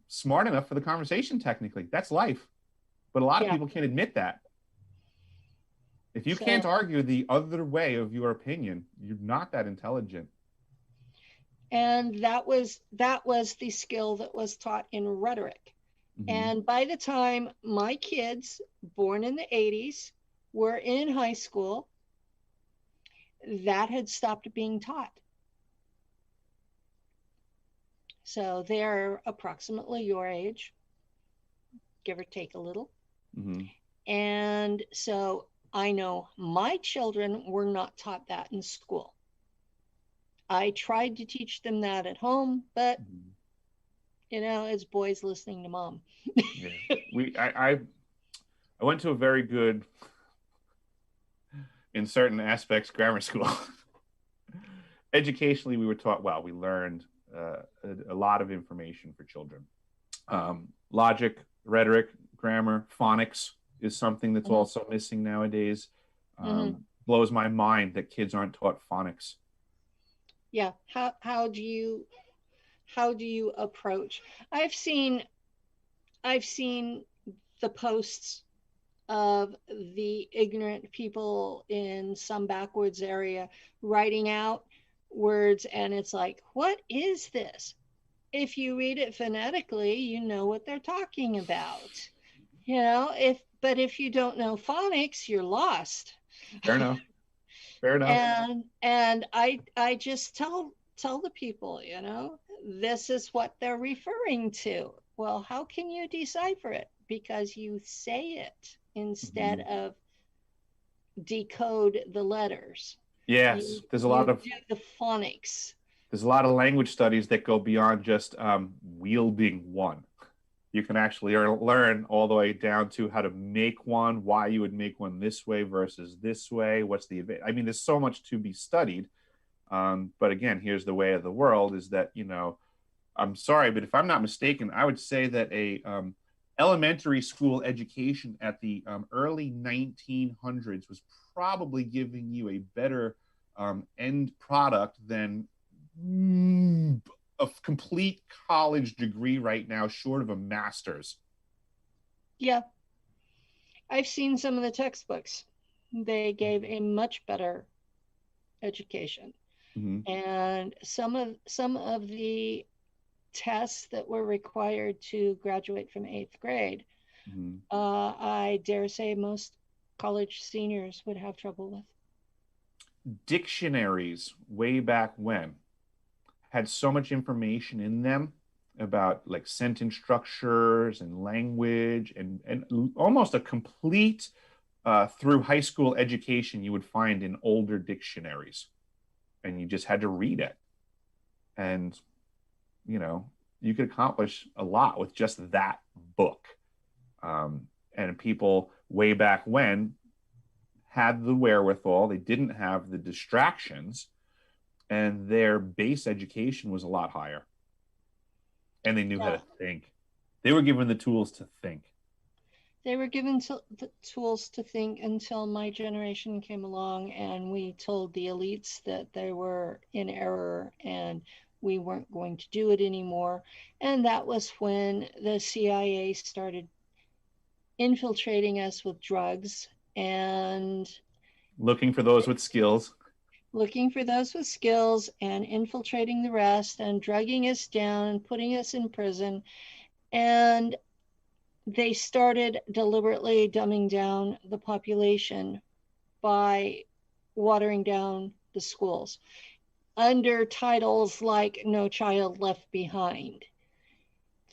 S2: smart enough for the conversation technically. That's life. But a lot of
S1: yeah,
S2: people can't admit that. If you can't
S1: so
S2: argue the other way of your opinion, you're not that intelligent.
S1: and that was the skill that was taught in rhetoric.
S2: Mm-hmm.
S1: And by the time my kids born in the 80s were in high school, that had stopped being taught. So they're approximately your age, give or take a little.
S2: Mm-hmm.
S1: And so I know my children were not taught that in school. I tried to teach them that at home, but
S2: Mm-hmm.
S1: it's boys listening to mom.
S2: Yeah. I went to a very good, in certain aspects, grammar school. Educationally, we were taught well. We learned a lot of information for children. Logic, rhetoric, grammar, phonics is something that's
S1: Mm-hmm.
S2: also missing nowadays.
S1: Mm-hmm.
S2: Blows my mind that kids aren't taught phonics.
S1: Yeah. How do you approach? I've seen I've seen the posts of the ignorant people in some backwoods area writing out words, and it's like, what is this? If you read it phonetically, you know what they're talking about. If you don't know phonics, you're lost.
S2: Fair enough. Fair enough.
S1: And I just tell the people, this is what they're referring to. Well, how can you decipher it? Because you say it instead
S2: Mm-hmm.
S1: of decode the letters.
S2: Yes,
S1: You
S2: there's a
S1: you
S2: lot of
S1: do the phonics.
S2: There's a lot of language studies that go beyond just wielding one. You can actually learn all the way down to how to make one, why you would make one this way versus this way. I mean, there's so much to be studied. But again, here's the way of the world is that, I'm sorry, but if I'm not mistaken, I would say that a elementary school education at the early 1900s was probably giving you a better end product than a complete college degree right now, short of a master's.
S1: Yeah. I've seen some of the textbooks. They gave a much better education.
S2: Mm-hmm.
S1: And some of the tests that were required to graduate from 8th grade,
S2: Mm-hmm.
S1: I dare say most college seniors would have trouble with.
S2: Dictionaries way back when had so much information in them about like sentence structures and language and almost a complete through high school education you would find in older dictionaries, and you just had to read it, and you could accomplish a lot with just that book. And people way back when had the wherewithal. They didn't have the distractions, and their base education was a lot higher. And they knew how to think. They were given the tools to think.
S1: They were given the tools to think until my generation came along, and we told the elites that they were in error and we weren't going to do it anymore. And that was when the CIA started infiltrating us with drugs and
S2: looking for those with skills
S1: and infiltrating the rest and drugging us down and putting us in prison. And they started deliberately dumbing down the population by watering down the schools under titles like No Child Left Behind.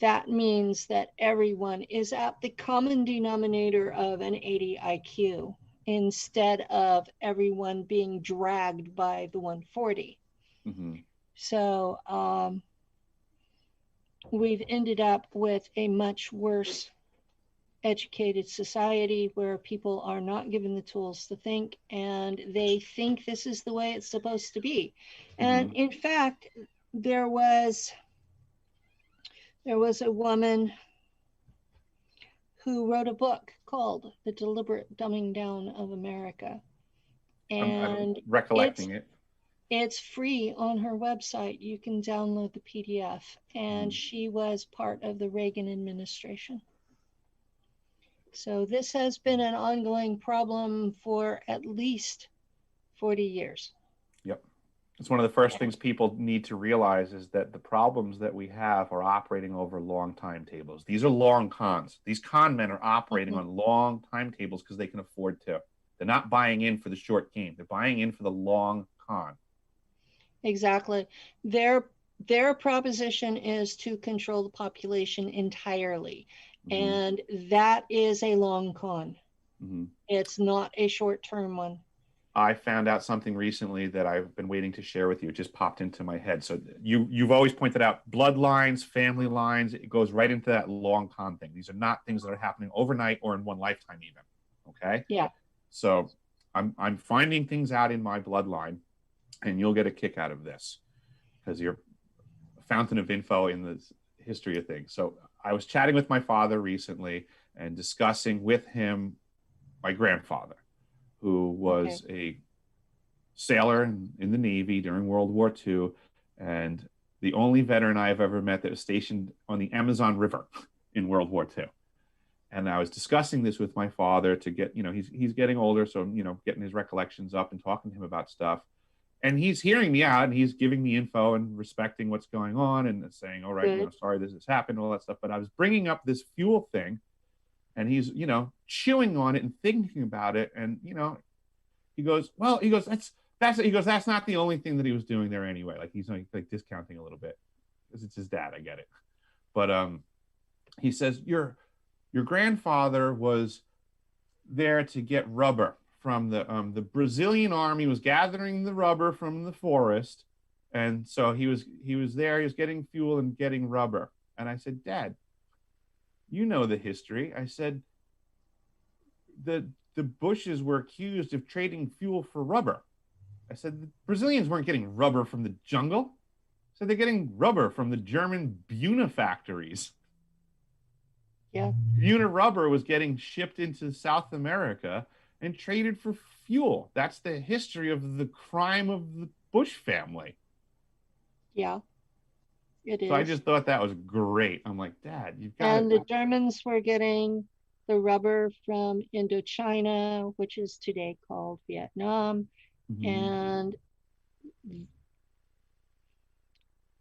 S1: That means that everyone is at the common denominator of an 80 IQ instead of everyone being dragged by the 140.
S2: Mm-hmm.
S1: So we've ended up with a much worse educated society where people are not given the tools to think, and they think this is the way it's supposed to be. Mm-hmm. And in fact, there was a woman who wrote a book called The Deliberate Dumbing Down of America. And
S2: I'm recollecting it.
S1: It's free on her website. You can download the PDF. And she was part of the Reagan administration. So this has been an ongoing problem for at least 40 years.
S2: Yep. It's one of the first things people need to realize is that the problems that we have are operating over long timetables. These are long cons. These con men are operating on long timetables because they can afford to. They're not buying in for the short game. They're buying in for the long con.
S1: Exactly. Their proposition is to control the population entirely. Mm-hmm. And that is a long con. Mm-hmm. It's not a short-term one.
S2: I found out something recently that I've been waiting to share with you. It just popped into my head. So you've always pointed out bloodlines, family lines. It goes right into that long con thing. These are not things that are happening overnight or in one lifetime even. Okay?
S1: Yeah.
S2: So I'm finding things out in my bloodline, and you'll get a kick out of this because you're a fountain of info in the history of things. So I was chatting with my father recently and discussing with him my grandfather, who was a sailor in the Navy during World War II, and the only veteran I've ever met that was stationed on the Amazon River in World War II. And I was discussing this with my father to get, he's getting older, so, getting his recollections up and talking to him about stuff. And he's hearing me out, and he's giving me info and respecting what's going on and saying, all right, sorry this has happened, all that stuff. But I was bringing up this fuel thing, and he's, chewing on it and thinking about it. And, he goes, that's not the only thing that he was doing there anyway. Like he's like discounting a little bit because it's his dad. I get it. But he says, your grandfather was there to get rubber from the Brazilian army was gathering the rubber from the forest And so he was there, he was getting fuel and getting rubber. And I said, Dad, you know the history. I said, the Bushes were accused of trading fuel for rubber. I said, the Brazilians weren't getting rubber from the jungle. I said, they're getting rubber from the German Buna factories.
S1: Yeah.
S2: Buna rubber was getting shipped into South America and traded for fuel. That's the history of the crime of the Bush family.
S1: Yeah, it
S2: So I
S1: is.
S2: just thought that was great. I'm like, Dad, you've got
S1: And the
S2: it.
S1: Germans were getting the rubber from Indochina, which is today called Vietnam.
S2: Mm-hmm.
S1: And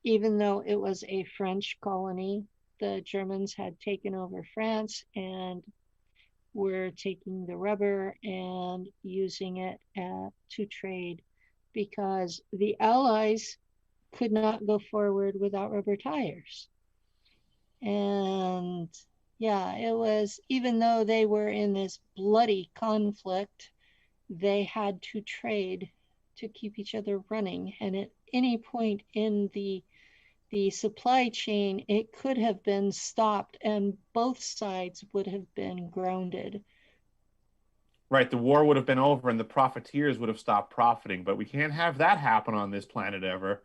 S1: even though it was a French colony, the Germans had taken over France and were taking the rubber and using it to trade because the Allies could not go forward without rubber tires. And yeah, it was, even though they were in this bloody conflict, they had to trade to keep each other running. And at any point in the supply chain, it could have been stopped and both sides would have been grounded.
S2: Right, the war would have been over and the profiteers would have stopped profiting, but we can't have that happen on this planet ever.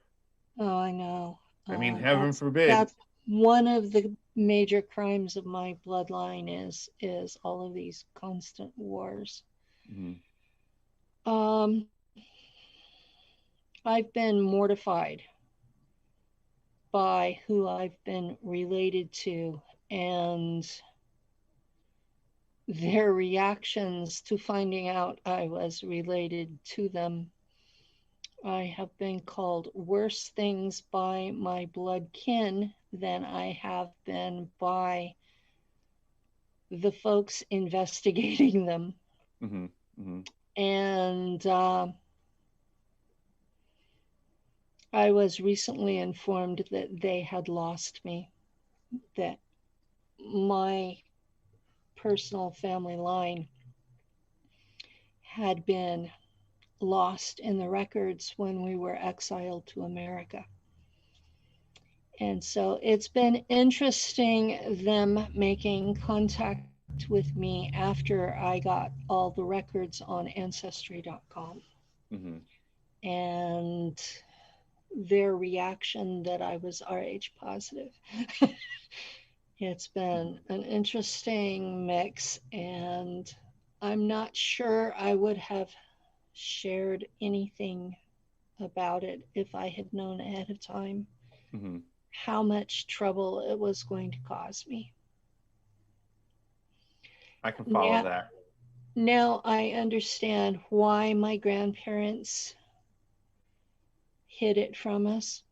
S1: Oh, I know.
S2: I mean,
S1: Uh,
S2: heaven
S1: that's
S2: forbid.
S1: that's one of the major crimes of my bloodline is all of these constant wars.
S2: Mm-hmm.
S1: Um, I've been mortified by who I've been related to and their reactions to finding out I was related to them. I have been called worse things by my blood kin than I have been by the folks investigating them.
S2: Mm-hmm. Mm-hmm.
S1: And I was recently informed that they had lost me, that my personal family line had been lost in the records when we were exiled to America. And so it's been interesting them making contact with me after I got all the records on ancestry.com
S2: Mm-hmm.
S1: and their reaction that I was Rh positive. It's been an interesting mix, and I'm not sure I would have shared anything about it if I had known ahead of time
S2: Mm-hmm.
S1: how much trouble it was going to cause me.
S2: I can follow
S1: Now,
S2: that.
S1: now I understand why my grandparents hid it from us.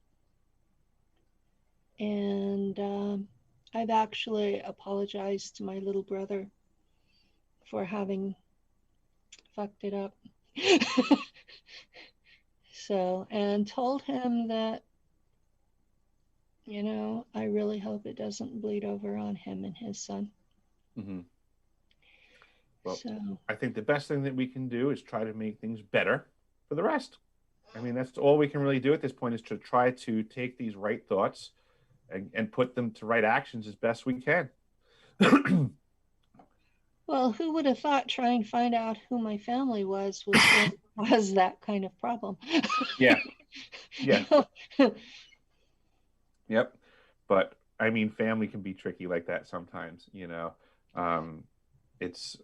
S1: And I've actually apologized to my little brother for having fucked it up. So, and told him that, I really hope it doesn't bleed over on him and his son.
S2: Mm-hmm. Well,
S1: So,
S2: I think the best thing that we can do is try to make things better for the rest. I mean, that's all we can really do at this point is to try to take these right thoughts and put them to right actions as best we can.
S1: well, who would have thought trying to find out who my family was going to cause that kind of problem?
S2: Yeah. Yeah. Yep. But I mean, family can be tricky like that sometimes. Um, it's,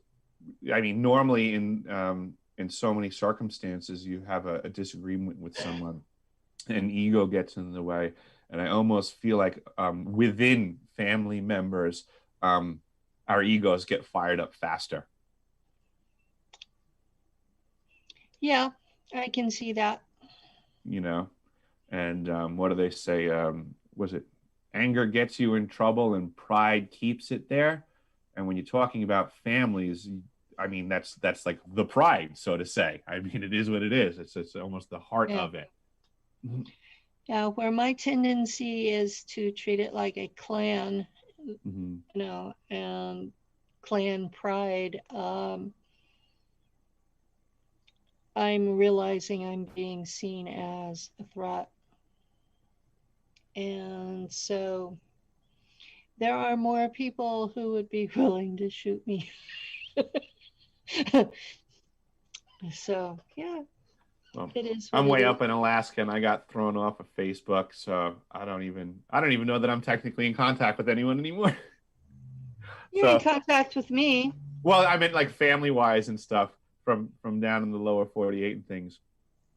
S2: I mean, normally in so many circumstances, you have a disagreement with someone and ego gets in the way. And I almost feel like within family members, our egos get fired up faster.
S1: Yeah, I can see that.
S2: you know. And what do they say? Was it anger gets you in trouble and pride keeps it there? And when you're talking about families, I mean that's like the pride, so to say. I mean, it is what it is. It's almost the heart
S1: Yeah.
S2: of it.
S1: Yeah, where my tendency is to treat it like a clan,
S2: Mm-hmm.
S1: and clan pride. I'm realizing I'm being seen as a threat. And so there are more people who would be willing to shoot me. So, yeah,
S2: Well,
S1: it is what
S2: I'm
S1: it
S2: way
S1: is.
S2: up in Alaska and I got thrown off of Facebook, so I don't even know that I'm technically in contact with anyone anymore.
S1: You're in
S2: So,
S1: contact with me.
S2: well, I meant like family wise and stuff from down in the lower 48 and things.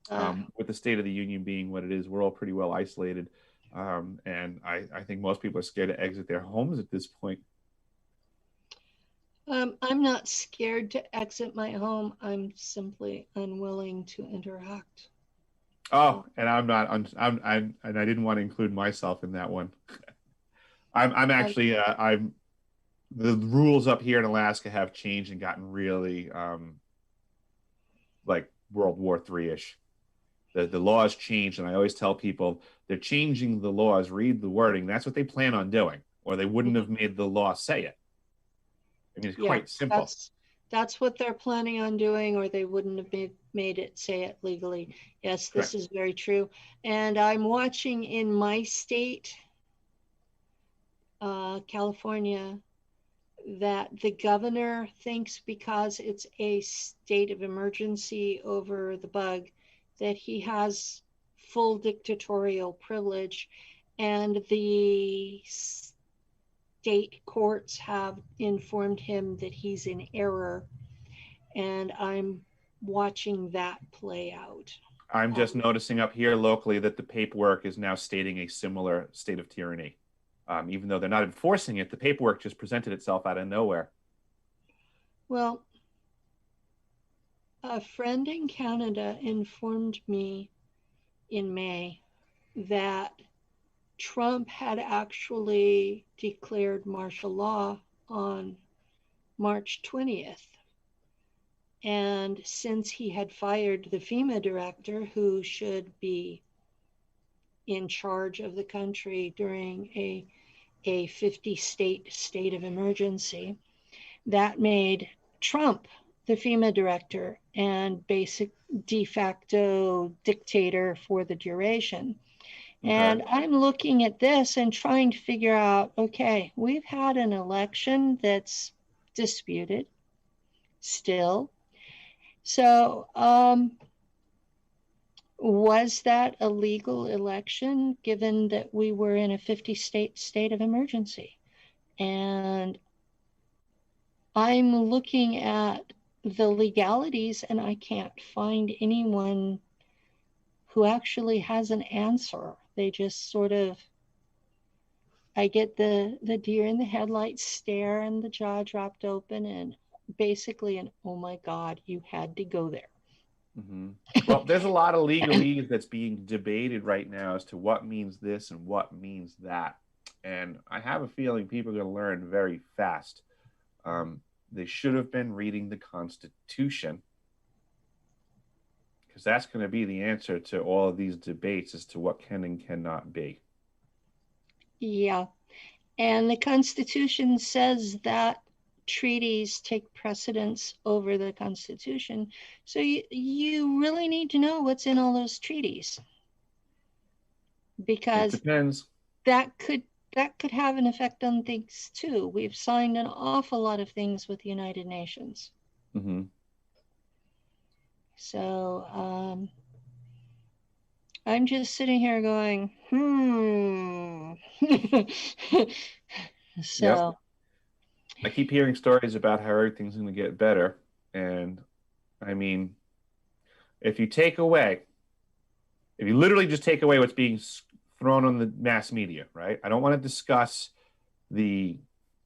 S1: Uh,
S2: With the State of the Union being what it is, we're all pretty well isolated. And I think most people are scared to exit their homes at this point.
S1: I'm not scared to exit my home. I'm simply unwilling to interact.
S2: Oh, and I'm not, and I didn't want to include myself in that one. I'm
S1: Um,
S2: actually, the rules up here in Alaska have changed and gotten really, like World War III ish. The laws changed, and I always tell people they're changing the laws. Read the wording. That's what they plan on doing, or they wouldn't have made the law say it. I mean, it's
S1: yeah,
S2: quite simple.
S1: that's what they're planning on doing, or they wouldn't have made it say it legally. Yes, this
S2: Correct.
S1: is very true. And I'm watching in my state, California, that the governor thinks because it's a state of emergency over the bug that he has full dictatorial privilege, and the state courts have informed him that he's in error, and I'm watching that play out.
S2: I'm just noticing up here locally that the paperwork is now stating a similar state of tyranny. Even though they're not enforcing it, the paperwork just presented itself out of nowhere.
S1: Well, a friend in Canada informed me in May that Trump had actually declared martial law on March 20th. And since he had fired the FEMA director, who should be in charge of the country during a 50 state of emergency, that made Trump the FEMA director and basic de facto dictator for the duration.
S2: Okay.
S1: And I'm looking at this and trying to figure out, okay, we've had an election that's disputed still. So, was that a legal election given that we were in a 50 state of emergency? And I'm looking at the legalities and I can't find anyone who actually has an answer. They just sort of, I get the deer in the headlights stare and the jaw dropped open and basically an oh my God, you had to go there.
S2: Mm-hmm. Well, there's a lot of legalese that's being debated right now as to what means this and what means that. And I have a feeling people are going to learn very fast. They should have been reading the Constitution, because that's going to be the answer to all of these debates as to what can and cannot be.
S1: Yeah. And the Constitution says that treaties take precedence over the Constitution. So you really need to know what's in all those treaties,
S2: It
S1: because
S2: depends.
S1: that could have an effect on things too. We've signed an awful lot of things with the United Nations.
S2: Mm-hmm.
S1: So I'm just sitting here going,
S2: Yep.
S1: So
S2: I keep hearing stories about how everything's going to get better. And I mean, if you take away, if you literally just take away what's being thrown on the mass media, right? I don't want to discuss the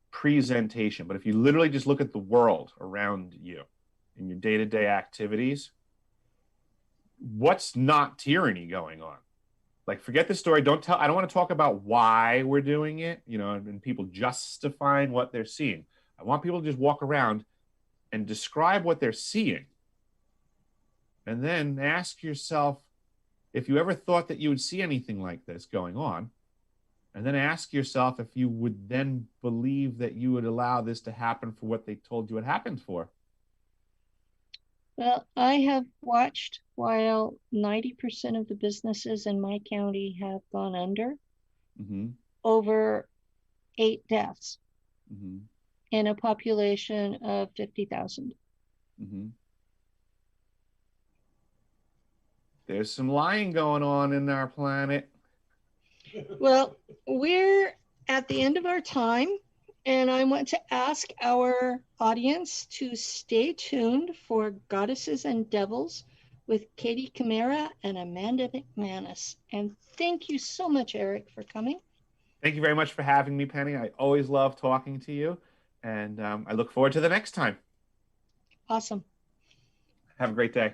S2: presentation, but if you literally just look at the world around you in your day-to-day activities, what's not tyranny going on? Like, forget the story. I don't want to talk about why we're doing it, and people justifying what they're seeing. I want people to just walk around and describe what they're seeing. And then ask yourself if you ever thought that you would see anything like this going on. And then ask yourself if you would then believe that you would allow this to happen for what they told you it happened for.
S1: well, I have watched while 90% of the businesses in my county have gone under,
S2: Mm-hmm.
S1: over 8 deaths
S2: Mm-hmm.
S1: in a population of 50,000.
S2: Mm-hmm. There's some lying going on in our planet.
S1: Well, we're at the end of our time, and I want to ask our audience to stay tuned for Goddesses and Devils with Katie Chimera and Amanda McManus. And thank you so much, Eric, for coming.
S2: Thank you very much for having me, Penny. I always love talking to you, and I look forward to the next time.
S1: Awesome.
S2: Have a great day.